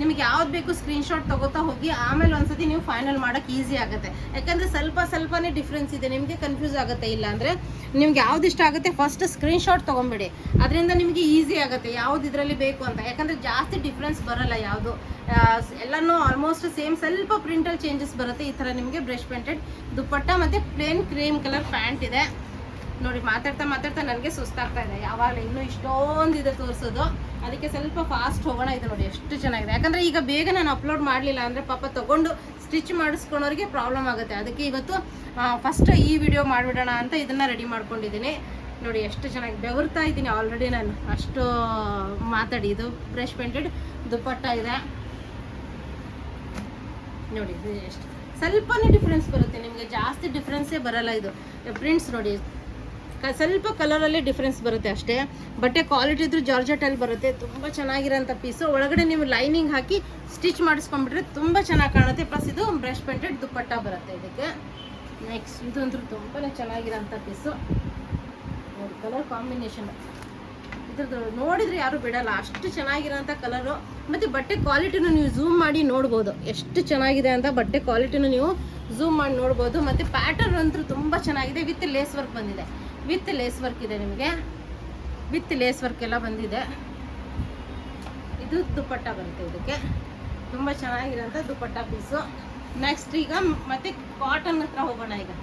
ನಿಮಗೆ ಯಾವ್ದು ಬೇಕು ಸ್ಕ್ರೀನ್ಶಾಟ್ ತೊಗೋತಾ ಹೋಗಿ. ಆಮೇಲೆ ಒಂದ್ಸತಿ ನೀವು ಫೈನಲ್ ಮಾಡೋಕ್ಕೆ ಈಸಿ ಆಗುತ್ತೆ. ಯಾಕಂದರೆ ಸ್ವಲ್ಪನೇ ಡಿಫ್ರೆನ್ಸ್ ಇದೆ, ನಿಮಗೆ ಕನ್ಫ್ಯೂಸ್ ಆಗುತ್ತೆ. ಇಲ್ಲ ಅಂದರೆ ನಿಮ್ಗೆ ಯಾವ್ದು ಇಷ್ಟ ಆಗುತ್ತೆ ಫಸ್ಟ್ ಸ್ಕ್ರೀನ್ಶಾಟ್ ತೊಗೊಂಬಿಡಿ. ಅದರಿಂದ ನಿಮಗೆ ಈಸಿ ಆಗುತ್ತೆ ಯಾವ್ದು ಇದರಲ್ಲಿ ಬೇಕು ಅಂತ. ಯಾಕಂದರೆ ಜಾಸ್ತಿ ಡಿಫ್ರೆನ್ಸ್ ಬರೋಲ್ಲ ಯಾವುದು, ಎಲ್ಲನೂ ಆಲ್ಮೋಸ್ಟ್ ಸೇಮ್. ಸ್ವಲ್ಪ ಪ್ರಿಂಟಲ್ಲಿ ಚೇಂಜಸ್ ಬರುತ್ತೆ. ಈ ಥರ ನಿಮಗೆ ಬ್ರಷ್ ಪೇಂಟೆಡ್ ದುಪ್ಪಟ್ಟ ಮತ್ತು ಪ್ಲೇನ್ ಕ್ರೀಮ್ ಕಲರ್ ಪ್ಯಾಂಟ್ ಇದೆ ನೋಡಿ. ಮಾತಾಡ್ತಾ ನನಗೆ ಸುಸ್ತಾಗ್ತಾ ಇದೆ. ಯಾವಾಗ ಇನ್ನೂ ಇಷ್ಟೊಂದಿದೆ ತೋರಿಸೋದು, ಅದಕ್ಕೆ ಸ್ವಲ್ಪ ಫಾಸ್ಟ್ ಹೋಗೋಣ. ಇದು ನೋಡಿ ಎಷ್ಟು ಚೆನ್ನಾಗಿದೆ. ಯಾಕಂದರೆ ಈಗ ಬೇಗ ನಾನು ಅಪ್ಲೋಡ್ ಮಾಡಲಿಲ್ಲ ಅಂದರೆ ಪಾಪ ತೊಗೊಂಡು ಸ್ಟಿಚ್ ಮಾಡಿಸ್ಕೊಳೋರಿಗೆ ಪ್ರಾಬ್ಲಮ್ ಆಗುತ್ತೆ. ಅದಕ್ಕೆ ಇವತ್ತು ಫಸ್ಟ್ ಈ ವಿಡಿಯೋ ಮಾಡಿಬಿಡೋಣ ಅಂತ ಇದನ್ನು ರೆಡಿ ಮಾಡ್ಕೊಂಡಿದ್ದೀನಿ ನೋಡಿ. ಎಷ್ಟು ಚೆನ್ನಾಗಿ ಬೆವರ್ತಾ ಇದ್ದೀನಿ ಆಲ್ರೆಡಿ ನಾನು, ಅಷ್ಟು ಮಾತಾಡಿ. ಇದು ಬ್ರಷ್ ಪೇಂಟೆಡ್ ದುಪ್ಪಟ್ಟ ಇದೆ ನೋಡಿ. ಇದು ಎಷ್ಟು ಸ್ವಲ್ಪನೇ ಡಿಫ್ರೆನ್ಸ್ ಬರುತ್ತೆ ನಿಮಗೆ, ಜಾಸ್ತಿ ಡಿಫ್ರೆನ್ಸೇ ಬರಲ್ಲ. ಇದು ಪ್ರಿಂಟ್ಸ್ ನೋಡಿ, ಸ್ವಲ್ಪ ಕಲರಲ್ಲಿ ಡಿಫ್ರೆನ್ಸ್ ಬರುತ್ತೆ ಅಷ್ಟೇ. ಬಟ್ಟೆ ಕ್ವಾಲಿಟಿ ಇದ್ರೂ ಜಾರ್ಜೆಟಲ್ಲಿ ಬರುತ್ತೆ. ತುಂಬ ಚೆನ್ನಾಗಿರೋಂಥ ಪೀಸು. ಒಳಗಡೆ ನೀವು ಲೈನಿಂಗ್ ಹಾಕಿ ಸ್ಟಿಚ್ ಮಾಡಿಸ್ಕೊಂಡ್ಬಿಟ್ರೆ ತುಂಬ ಚೆನ್ನಾಗಿ ಕಾಣುತ್ತೆ. ಪ್ಲಸ್ ಇದು ಬ್ರಷ್ ಪೇಂಟೆಡ್ ದುಪ್ಪಟ್ಟ ಬರುತ್ತೆ ಇದಕ್ಕೆ. ನೆಕ್ಸ್ಟ್ ಇದಂತೂ ತುಂಬಾ ಚೆನ್ನಾಗಿರೋಂಥ ಪೀಸು ನೋಡಿ. ಕಲರ್ ಕಾಂಬಿನೇಷನ್ ಇದ್ರದ್ದು ನೋಡಿದರೆ ಯಾರು ಬಿಡಲ್ಲ, ಅಷ್ಟು ಚೆನ್ನಾಗಿರೋಂಥ ಕಲರು. ಮತ್ತು ಬಟ್ಟೆ ಕ್ವಾಲಿಟಿನೂ ನೀವು ಝೂಮ್ ಮಾಡಿ ನೋಡ್ಬೋದು ಎಷ್ಟು ಚೆನ್ನಾಗಿದೆ ಅಂತ. ಬಟ್ಟೆ ಕ್ವಾಲಿಟಿನೂ ನೀವು ಝೂಮ್ ಮಾಡಿ ನೋಡ್ಬೋದು. ಮತ್ತು ಪ್ಯಾಟರ್ನ್ ಅಂತೂ ತುಂಬ ಚೆನ್ನಾಗಿದೆ. ವಿತ್ ಲೇಸ್ ವರ್ಕ್ ಬಂದಿದೆ. ವಿತ್ ಲೇಸ್ ವರ್ಕ್ ಇದೆ ನಿಮಗೆ, ವಿತ್ ಲೇಸ್ ವರ್ಕ್ ಎಲ್ಲ ಬಂದಿದೆ. ಇದು ದುಪ್ಪಟ್ಟ ಬರುತ್ತೆ ಇದಕ್ಕೆ. ತುಂಬ ಚೆನ್ನಾಗಿರೋಂಥ ದುಪ್ಪಟ್ಟ ಪೀಸು. ನೆಕ್ಸ್ಟ್ ಈಗ ಮತ್ತೆ ಕಾಟನ್ ಹತ್ರ ಹೋಗೋಣ. ಈಗ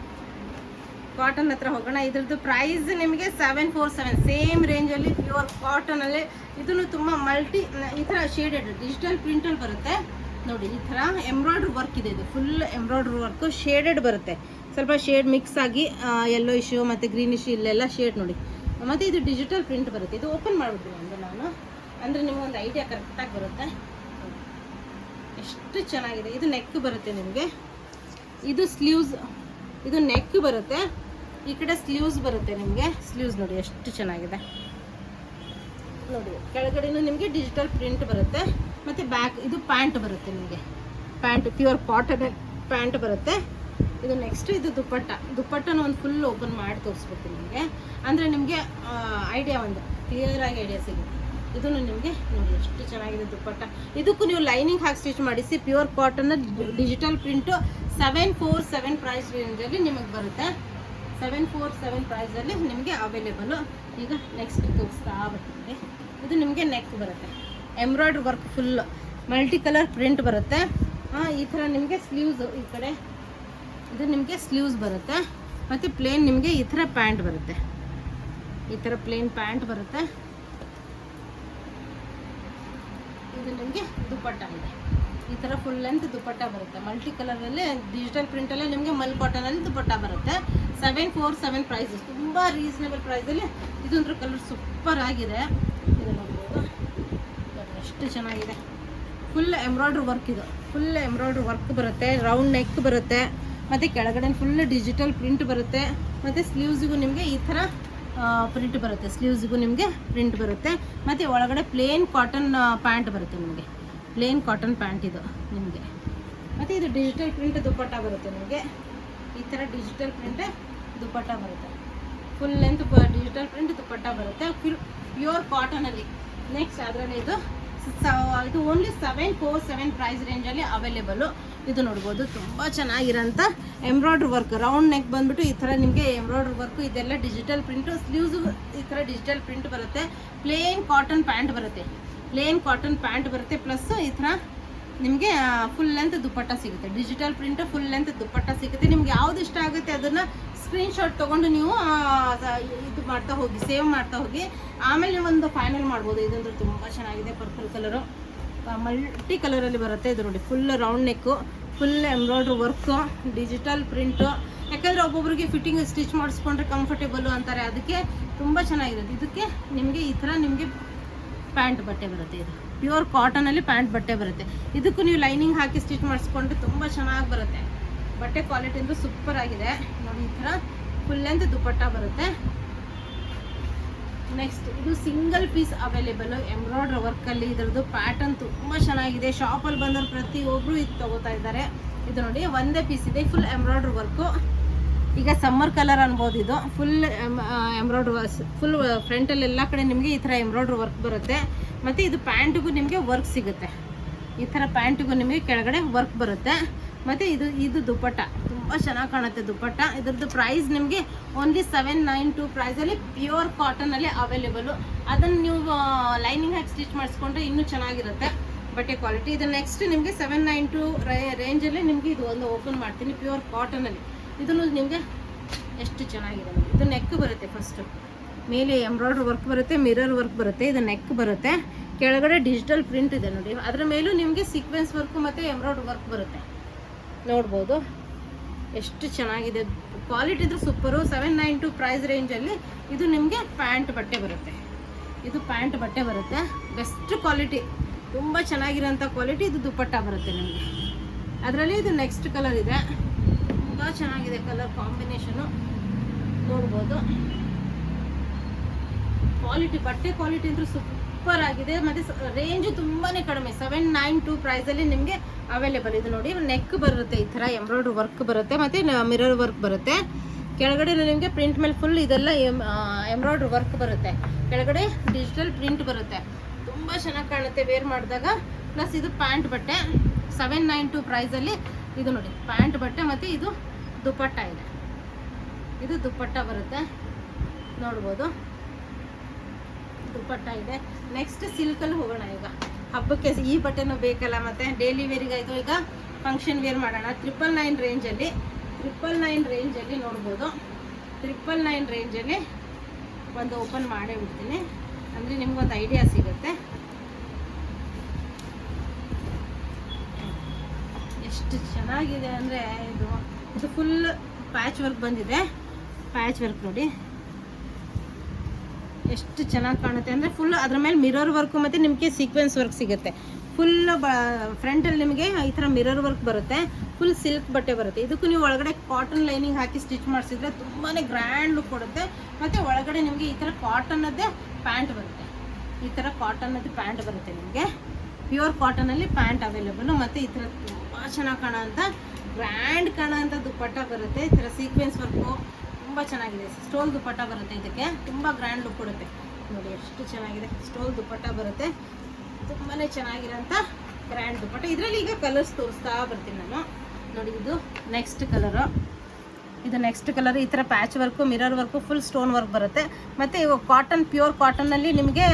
ಕಾಟನ್ ಹತ್ರ ಹೋಗೋಣ. ಇದ್ರದ್ದು ಪ್ರೈಸ್ ನಿಮಗೆ 747, ಸೇಮ್ ರೇಂಜಲ್ಲಿ ಪ್ಯೂರ್ ಕಾಟನಲ್ಲಿ. ಇದನ್ನು ತುಂಬ ಮಲ್ಟಿ ಈ ಥರ ಶೇಡೆಡ್ ಡಿಜಿಟಲ್ ಪ್ರಿಂಟಲ್ಲಿ ಬರುತ್ತೆ ನೋಡಿ. ಈ ಥರ ಎಂಬ್ರಾಯ್ಡ್ರಿ ವರ್ಕ್ ಇದೆ. ಇದು ಫುಲ್ ಎಂಬ್ರಾಯ್ಡ್ರಿ ವರ್ಕು ಶೇಡೆಡ್ ಬರುತ್ತೆ. ಸ್ವಲ್ಪ ಶೇಡ್ ಮಿಕ್ಸ್ ಆಗಿ ಯೆಲ್ಲೋ ಇಶ್ಯೂ ಮತ್ತು ಗ್ರೀನ್ ಇಶ್ಯೂ ಇಲ್ಲೆಲ್ಲ ಶೇಡ್ ನೋಡಿ. ಮತ್ತು ಇದು ಡಿಜಿಟಲ್ ಪ್ರಿಂಟ್ ಬರುತ್ತೆ. ಇದು ಓಪನ್ ಮಾಡಿಬಿಡ್ತೀನಿ ಅಂದರೆ ನಾನು, ಅಂದರೆ ನಿಮಗೊಂದು ಐಡಿಯಾ ಕರೆಕ್ಟಾಗಿ ಬರುತ್ತೆ. ಎಷ್ಟು ಚೆನ್ನಾಗಿದೆ. ಇದು ನೆಕ್ ಬರುತ್ತೆ ನಿಮಗೆ. ಇದು ಸ್ಲೀವ್ಸ್, ಇದು ನೆಕ್ ಬರುತ್ತೆ. ಈ ಕಡೆ ಸ್ಲೀವ್ಸ್ ಬರುತ್ತೆ ನಿಮಗೆ. ಸ್ಲೀವ್ಸ್ ನೋಡಿ ಎಷ್ಟು ಚೆನ್ನಾಗಿದೆ ನೋಡಿ. ಕೆಳಗಡೆನೂ ನಿಮಗೆ ಡಿಜಿಟಲ್ ಪ್ರಿಂಟ್ ಬರುತ್ತೆ. ಮತ್ತು ಬ್ಯಾಕ್ ಇದು ಪ್ಯಾಂಟ್ ಬರುತ್ತೆ ನಿಮಗೆ. ಪ್ಯಾಂಟ್ ಪ್ಯೂರ್ ಕಾಟನ್ ಪ್ಯಾಂಟ್ ಬರುತ್ತೆ. ಇದು ನೆಕ್ಸ್ಟ್ ಇದು ದುಪ್ಪಟ್ಟನ ಒಂದು ಫುಲ್ ಓಪನ್ ಮಾಡಿ ತೋರಿಸ್ಬಿಡ್ತೀನಿ ನಿಮಗೆ. ಅಂದರೆ ನಿಮಗೆ ಐಡಿಯಾ ಒಂದು ಕ್ಲಿಯರಾಗಿ ಐಡಿಯಾ ಸಿಗುತ್ತೆ. ಇದನ್ನು ನಿಮಗೆ ನೋಡಿ ಎಷ್ಟು ಚೆನ್ನಾಗಿದೆ ದುಪ್ಪಟ್ಟ. ಇದಕ್ಕೂ ನೀವು ಲೈನಿಂಗ್ ಹಾಕಿ ಸ್ಟಿಚ್ ಮಾಡಿಸಿ. Pure cotton digital print 747 price ರೇಂಜಲ್ಲಿ ನಿಮಗೆ ಬರುತ್ತೆ. 747 ಪ್ರೈಸಲ್ಲಿ ನಿಮಗೆ ಅವೈಲೇಬಲು. ಈಗ ನೆಕ್ಸ್ಟ್ ತೋರಿಸ್ತಾ ಬರ್ತೀನಿ. ಇದು ನಿಮಗೆ ನೆಕ್ ಬರುತ್ತೆ. Embroidery work full multi colour print ಬರುತ್ತೆ. ಈ ಥರ ನಿಮಗೆ ಸ್ಲೀವ್ಸು ಈ ಕಡೆ ಇದು ನಿಮಗೆ ಸ್ಲೀವ್ಸ್ ಬರುತ್ತೆ. ಮತ್ತು ಪ್ಲೇನ್ ನಿಮಗೆ ಈ ಥರ ಪ್ಯಾಂಟ್ ಬರುತ್ತೆ. ಈ ಥರ ಪ್ಲೇನ್ ಪ್ಯಾಂಟ್ ಬರುತ್ತೆ. ಇದು ನಿಮಗೆ ದುಪ್ಪಟ್ಟ ಇದೆ. ಈ ಥರ ಫುಲ್ ಲೆಂತ್ ದುಪಟ್ಟ ಬರುತ್ತೆ. ಮಲ್ಟಿ ಕಲರಲ್ಲಿ ಡಿಜಿಟಲ್ ಪ್ರಿಂಟಲ್ಲೇ ನಿಮಗೆ ಮಲ್ ಕಾಟನಲ್ಲಿ ದುಪಟ್ಟ ಬರುತ್ತೆ. 747 ಪ್ರೈಸಸ್, ತುಂಬ ರೀಸನೇಬಲ್ ಪ್ರೈಸಲ್ಲಿ. ಇದೊಂದು ಕಲರ್ ಸೂಪರ್ ಆಗಿದೆ, ಇದು ನೋಡ್ಬೋದು ಎಷ್ಟು ಚೆನ್ನಾಗಿದೆ. ಫುಲ್ ಎಂಬ್ರಾಯ್ಡ್ರಿ ವರ್ಕ್, ಇದು ಫುಲ್ ಎಂಬ್ರಾಯ್ಡ್ರಿ ವರ್ಕ್ ಬರುತ್ತೆ. ರೌಂಡ್ ನೆಕ್ ಬರುತ್ತೆ, ಮತ್ತು ಕೆಳಗಡೆ ಫುಲ್ ಡಿಜಿಟಲ್ ಪ್ರಿಂಟ್ ಬರುತ್ತೆ. ಮತ್ತು ಸ್ಲೀವ್ಸಿಗೂ ನಿಮಗೆ ಈ ಥರ ಪ್ರಿಂಟ್ ಬರುತ್ತೆ. ಸ್ಲೀವ್ಸಿಗೂ ನಿಮಗೆ ಪ್ರಿಂಟ್ ಬರುತ್ತೆ. ಮತ್ತು ಒಳಗಡೆ ಪ್ಲೇನ್ ಕಾಟನ್ ಪ್ಯಾಂಟ್ ಬರುತ್ತೆ ನಿಮಗೆ, ಪ್ಲೇನ್ ಕಾಟನ್ ಪ್ಯಾಂಟ್ ಇದು ನಿಮಗೆ. ಮತ್ತು ಇದು ಡಿಜಿಟಲ್ ಪ್ರಿಂಟ್ ದುಪಟ್ಟ ಬರುತ್ತೆ ನಿಮಗೆ. ಈ ಥರ ಡಿಜಿಟಲ್ ಪ್ರಿಂಟ್ ದುಪಟ್ಟ ಬರುತ್ತೆ. Full length digital print dupatta ಬರುತ್ತೆ, ಪ್ಯೂರ್ ಕಾಟನಲ್ಲಿ. ನೆಕ್ಸ್ಟ್ ಅದರಲ್ಲಿ ಇದು ಓನ್ಲಿ 747 ಪ್ರೈಸ್ ರೇಂಜಲ್ಲಿ ಅವೈಲೇಬಲು. ಇದು ನೋಡ್ಬೋದು, ತುಂಬ ಚೆನ್ನಾಗಿರೋಂಥ ಎಂಬ್ರಾಯ್ಡ್ರಿ ವರ್ಕ್. ರೌಂಡ್ ನೆಕ್ ಬಂದುಬಿಟ್ಟು ಈ ಥರ ನಿಮಗೆ ಎಂಬ್ರಾಯ್ಡ್ರಿ ವರ್ಕು, ಇದೆಲ್ಲ ಡಿಜಿಟಲ್ ಪ್ರಿಂಟು. ಸ್ಲೀವ್ಸು ಈ ಥರ ಡಿಜಿಟಲ್ ಪ್ರಿಂಟ್ ಬರುತ್ತೆ. ಪ್ಲೇನ್ ಕಾಟನ್ ಪ್ಯಾಂಟ್ ಬರುತ್ತೆ, ಪ್ಲೇನ್ ಕಾಟನ್ ಪ್ಯಾಂಟ್ ಬರುತ್ತೆ. ಪ್ಲಸ್ ಈ ಥರ ನಿಮಗೆ ಫುಲ್ ಲೆಂತ್ ದುಪಟ್ಟ ಸಿಗುತ್ತೆ. Digital print full length dupatta ಸಿಗುತ್ತೆ. ನಿಮ್ಗೆ ಯಾವ್ದು ಇಷ್ಟ ಆಗುತ್ತೆ ಅದನ್ನು ಸ್ಕ್ರೀನ್ಶಾಟ್ ತೊಗೊಂಡು ನೀವು ಇದು ಮಾಡ್ತಾ ಹೋಗಿ, ಸೇವ್ ಮಾಡ್ತಾ ಹೋಗಿ, ಆಮೇಲೆ ಒಂದು ಫೈನಲ್ ಮಾಡ್ಬೋದು. ಇದಂದ್ರೆ ತುಂಬ ಚೆನ್ನಾಗಿದೆ. ಪರ್ಪಲ್ ಕಲರು, ಮಲ್ಟಿ ಕಲರಲ್ಲಿ ಬರುತ್ತೆ. ಇದು ನೋಡಿ, full round neck, full embroidery work, digital print. ಯಾಕಂದರೆ ಒಬ್ಬೊಬ್ರಿಗೆ ಫಿಟ್ಟಿಂಗ್ ಸ್ಟಿಚ್ ಮಾಡಿಸ್ಕೊಂಡ್ರೆ ಕಂಫರ್ಟೇಬಲು ಅಂತಾರೆ, ಅದಕ್ಕೆ ತುಂಬ ಚೆನ್ನಾಗಿರುತ್ತೆ. ಇದಕ್ಕೆ ನಿಮಗೆ ಈ ಥರ ನಿಮಗೆ ಪ್ಯಾಂಟ್ ಬಟ್ಟೆ ಬರುತ್ತೆ. ಇದು ಪ್ಯೂರ್ ಕಾಟನಲ್ಲಿ ಪ್ಯಾಂಟ್ ಬಟ್ಟೆ ಬರುತ್ತೆ. ಇದಕ್ಕೂ ನೀವು ಲೈನಿಂಗ್ ಹಾಕಿ ಸ್ಟಿಚ್ ಮಾಡಿಸ್ಕೊಂಡ್ರೆ ತುಂಬ ಚೆನ್ನಾಗಿ ಬರುತ್ತೆ. ಬಟ್ಟೆ ಕ್ವಾಲಿಟಿ ಅಂದ್ರೆ ಸೂಪರ್ ಆಗಿದೆ ನೋಡಿ. ಈ ಥರ ಫುಲ್ ಲೆಂತ್ ದುಪಟ್ಟ ಬರುತ್ತೆ. ನೆಕ್ಸ್ಟ್ ಇದು ಸಿಂಗಲ್ ಪೀಸ್ ಅವೈಲೇಬಲ್ ಎಂಬ್ರಾಯ್ಡ್ರಿ ವರ್ಕಲ್ಲಿ. ಇದರದ್ದು ಪ್ಯಾಟರ್ನ್ ತುಂಬ ಚೆನ್ನಾಗಿದೆ. ಶಾಪಲ್ಲಿ ಬಂದವರು ಪ್ರತಿಯೊಬ್ಬರು ಇದು ತೊಗೋತಾ ಇದ್ದಾರೆ. ಇದು ನೋಡಿ, ಒಂದೇ ಪೀಸ್ ಇದೆ, ಫುಲ್ ಎಂಬ್ರಾಯ್ಡ್ರಿ ವರ್ಕು. ಈಗ ಸಮ್ಮರ್ ಕಲರ್ ಅನ್ಬೋದು. ಇದು ಫುಲ್ ಎಂಬ್ರಾಯ್ಡ್ರಿ ಫುಲ್ ಫ್ರಂಟಲ್ಲಿ ಎಲ್ಲ ಕಡೆ ನಿಮಗೆ ಈ ಥರ ಎಂಬ್ರಾಯ್ಡ್ರಿ ವರ್ಕ್ ಬರುತ್ತೆ. ಮತ್ತು ಇದು ಪ್ಯಾಂಟಿಗೂ ನಿಮಗೆ ವರ್ಕ್ ಸಿಗುತ್ತೆ. ಈ ಥರ ಪ್ಯಾಂಟಿಗೂ ನಿಮಗೆ ಕೆಳಗಡೆ ವರ್ಕ್ ಬರುತ್ತೆ. ಮತ್ತು ಇದು ದುಪಟ್ಟ ತುಂಬ ಚೆನ್ನಾಗಿ ಕಾಣುತ್ತೆ ದುಪಟ್ಟ. ಇದ್ರದ್ದು ಪ್ರೈಸ್ ನಿಮಗೆ ಓನ್ಲಿ 792 ಪ್ರೈಸಲ್ಲಿ ಪ್ಯೂರ್ ಕಾಟನಲ್ಲಿ ಅವೈಲೇಬಲು. ಅದನ್ನು ನೀವು ಲೈನಿಂಗ್ ಹಾಕಿ ಸ್ಟಿಚ್ ಮಾಡಿಸ್ಕೊಂಡ್ರೆ ಇನ್ನೂ ಚೆನ್ನಾಗಿರುತ್ತೆ ಬಟ್ಟೆ ಕ್ವಾಲಿಟಿ. ಇದು ನೆಕ್ಸ್ಟ್ ನಿಮಗೆ 792 ರೇಂಜಲ್ಲಿ ನಿಮಗೆ ಇದು ಒಂದು ಓಪನ್ ಮಾಡ್ತೀನಿ, ಪ್ಯೂರ್ ಕಾಟನಲ್ಲಿ. ಇದನ್ನು ನಿಮಗೆ ಎಷ್ಟು ಚೆನ್ನಾಗಿದೆ. ಇದು ನೆಕ್ ಬರುತ್ತೆ. ಫಸ್ಟು ಮೇಲೆ ಎಂಬ್ರಾಯ್ಡ್ರಿ ವರ್ಕ್ ಬರುತ್ತೆ, ಮಿರರ್ ವರ್ಕ್ ಬರುತ್ತೆ. ಇದು ನೆಕ್ ಬರುತ್ತೆ. ಕೆಳಗಡೆ ಡಿಜಿಟಲ್ ಪ್ರಿಂಟ್ ಇದೆ ನೋಡಿ. ಅದರ ಮೇಲೂ ನಿಮಗೆ ಸೀಕ್ವೆನ್ಸ್ ವರ್ಕು ಮತ್ತು ಎಂಬ್ರಾಯ್ಡ್ರಿ ವರ್ಕ್ ಬರುತ್ತೆ. ನೋಡ್ಬೋದು ಎಷ್ಟು ಚೆನ್ನಾಗಿದೆ. ಕ್ವಾಲಿಟಿ ಇದ್ರೆ ಸೂಪರು. 792 ಪ್ರೈಸ್ ರೇಂಜಲ್ಲಿ ಇದು ನಿಮಗೆ ಪ್ಯಾಂಟ್ ಬಟ್ಟೆ ಬರುತ್ತೆ. ಇದು ಪ್ಯಾಂಟ್ ಬಟ್ಟೆ ಬರುತ್ತೆ, ಬೆಸ್ಟ್ ಕ್ವಾಲಿಟಿ, ತುಂಬ ಚೆನ್ನಾಗಿರೋಂಥ ಕ್ವಾಲಿಟಿ. ಇದು ದುಪಟ್ಟ ಬರುತ್ತೆ ನಿಮಗೆ. ಅದರಲ್ಲಿ ಇದು ನೆಕ್ಸ್ಟ್ ಕಲರ್ ಇದೆ, ತುಂಬ ಚೆನ್ನಾಗಿದೆ ಕಲರ್ ಕಾಂಬಿನೇಷನು. ನೋಡ್ಬೋದು ಕ್ವಾಲಿಟಿ, ಬಟ್ಟೆ ಕ್ವಾಲಿಟಿ ಅಂದ್ರೆ ಸೂಪರ್ ಆಗಿದೆ. ಮತ್ತು ರೇಂಜು ತುಂಬಾ ಕಡಿಮೆ, 792 ಪ್ರೈಸಲ್ಲಿ ನಿಮಗೆ ಅವೈಲೇಬಲ್. ಇದು ನೋಡಿ, ನೆಕ್ ಬರುತ್ತೆ, ಈ ಥರ ಎಂಬ್ರಾಯ್ಡ್ರಿ ವರ್ಕ್ ಬರುತ್ತೆ, ಮತ್ತು ಮಿರರ್ ವರ್ಕ್ ಬರುತ್ತೆ. ಕೆಳಗಡೆ ನಿಮಗೆ ಪ್ರಿಂಟ್ ಮೇಲೆ ಫುಲ್ ಇದೆಲ್ಲ ಎಂಬ್ರಾಯ್ಡ್ರಿ ವರ್ಕ್ ಬರುತ್ತೆ. ಕೆಳಗಡೆ ಡಿಜಿಟಲ್ ಪ್ರಿಂಟ್ ಬರುತ್ತೆ. ತುಂಬ ಚೆನ್ನಾಗಿ ಕಾಣುತ್ತೆ ವೇರ್ ಮಾಡಿದಾಗ. ಪ್ಲಸ್ ಇದು ಪ್ಯಾಂಟ್ ಬಟ್ಟೆ 792 ಪ್ರೈಸಲ್ಲಿ. ಇದು ನೋಡಿ ಪ್ಯಾಂಟ್ ಬಟ್ಟೆ, ಮತ್ತು ಇದು ದುಪಟ್ಟ ಇದೆ. ಇದು ದುಪಟ್ಟ ಬರುತ್ತೆ, ನೋಡ್ಬೋದು ದುಪಟ್ಟ ಇದೆ. ನೆಕ್ಸ್ಟ್ ಸಿಲ್ಕಲ್ಲಿ ಹೋಗೋಣ. ಈಗ ಹಬ್ಬಕ್ಕೆ ಈ ಬಟ್ಟೆನೂ ಬೇಕಲ್ಲ, ಮತ್ತು ಡೈಲಿ ವೇರಿಗಾಯಿತು. ಈಗ ಫಂಕ್ಷನ್ ವೇರ್ ಮಾಡೋಣ. 999 ರೇಂಜಲ್ಲಿ, 999 ರೇಂಜಲ್ಲಿ ನೋಡ್ಬೋದು. 999 ರೇಂಜಲ್ಲಿ ಒಂದು ಓಪನ್ ಮಾಡೇ ಬಿಡ್ತೀನಿ, ಅಂದರೆ ನಿಮ್ಗೊಂದು ಐಡಿಯಾ ಸಿಗುತ್ತೆ ಎಷ್ಟು ಚೆನ್ನಾಗಿದೆ ಅಂದರೆ. ಇದು ಫುಲ್ ಪ್ಯಾಚ್ ವರ್ಕ್ ಬಂದಿದೆ. ಪ್ಯಾಚ್ ವರ್ಕ್ ನೋಡಿ ಎಷ್ಟು ಚೆನ್ನಾಗಿ ಕಾಣುತ್ತೆ ಅಂದರೆ. ಫುಲ್ ಅದ್ರ ಮೇಲೆ ಮಿರರ್ ವರ್ಕು ಮತ್ತು ನಿಮಗೆ ಸೀಕ್ವೆನ್ಸ್ ವರ್ಕ್ ಸಿಗುತ್ತೆ. ಫುಲ್ ಫ್ರಂಟಲ್ಲಿ ನಿಮಗೆ ಈ ಥರ ಮಿರರ್ ವರ್ಕ್ ಬರುತ್ತೆ. ಫುಲ್ ಸಿಲ್ಕ್ ಬಟ್ಟೆ ಬರುತ್ತೆ. ಇದಕ್ಕೂ ನೀವು ಒಳಗಡೆ ಕಾಟನ್ ಲೈನಿಂಗ್ ಹಾಕಿ ಸ್ಟಿಚ್ ಮಾಡಿಸಿದ್ರೆ ತುಂಬಾ ಗ್ರ್ಯಾಂಡ್ ಲುಕ್ ಕೊಡುತ್ತೆ. ಮತ್ತು ಒಳಗಡೆ ನಿಮಗೆ ಈ ಥರ ಕಾಟನ್ನದ್ದೇ ಪ್ಯಾಂಟ್ ಬರುತ್ತೆ. ಈ ಥರ ಕಾಟನ್ನದ್ದು ಪ್ಯಾಂಟ್ ಬರುತ್ತೆ ನಿಮಗೆ. ಪ್ಯೂರ್ ಕಾಟನಲ್ಲಿ ಪ್ಯಾಂಟ್ ಅವೈಲೇಬಲು. ಮತ್ತು ಈ ಥರ ತುಂಬ ಚೆನ್ನಾಗಿ ಕಾಣೋಂಥ ಗ್ರ್ಯಾಂಡ್ ಕಾಣೋಂಥ ದುಪಟ್ಟ ಬರುತ್ತೆ. ಈ ಥರ ಸೀಕ್ವೆನ್ಸ್ ವರ್ಕು ತುಂಬ ಚೆನ್ನಾಗಿದೆ. ಸ್ಟೋಲ್ ದುಪಟ್ಟ ಬರುತ್ತೆ. ಇದಕ್ಕೆ ತುಂಬ ಗ್ರ್ಯಾಂಡ್ ಲುಕ್ ಕೊಡುತ್ತೆ. ನೋಡಿ ಎಷ್ಟು ಚೆನ್ನಾಗಿದೆ. ಸ್ಟೋಲ್ ದುಪಟ್ಟ ಬರುತ್ತೆ, ತುಂಬಾ ಚೆನ್ನಾಗಿರೋಂಥ ಗ್ರ್ಯಾಂಡ್ ದುಪಟ್ಟ. ಇದರಲ್ಲಿ ಈಗ ಕಲರ್ಸ್ ತೋರಿಸ್ತಾ ಬರ್ತೀನಿ ನಾನು. ನೋಡಿ ಇದು ನೆಕ್ಸ್ಟ್ ಕಲರು. ಇದು ನೆಕ್ಸ್ಟ್ ಕಲರ್. ಈ ಥರ patch work, mirror work, full stone work ಬರುತ್ತೆ. ಮತ್ತು ಇವಾಗ ಕಾಟನ್, ಪ್ಯೂರ್ ಕಾಟನ್ನಲ್ಲಿ ನಿಮಗೆ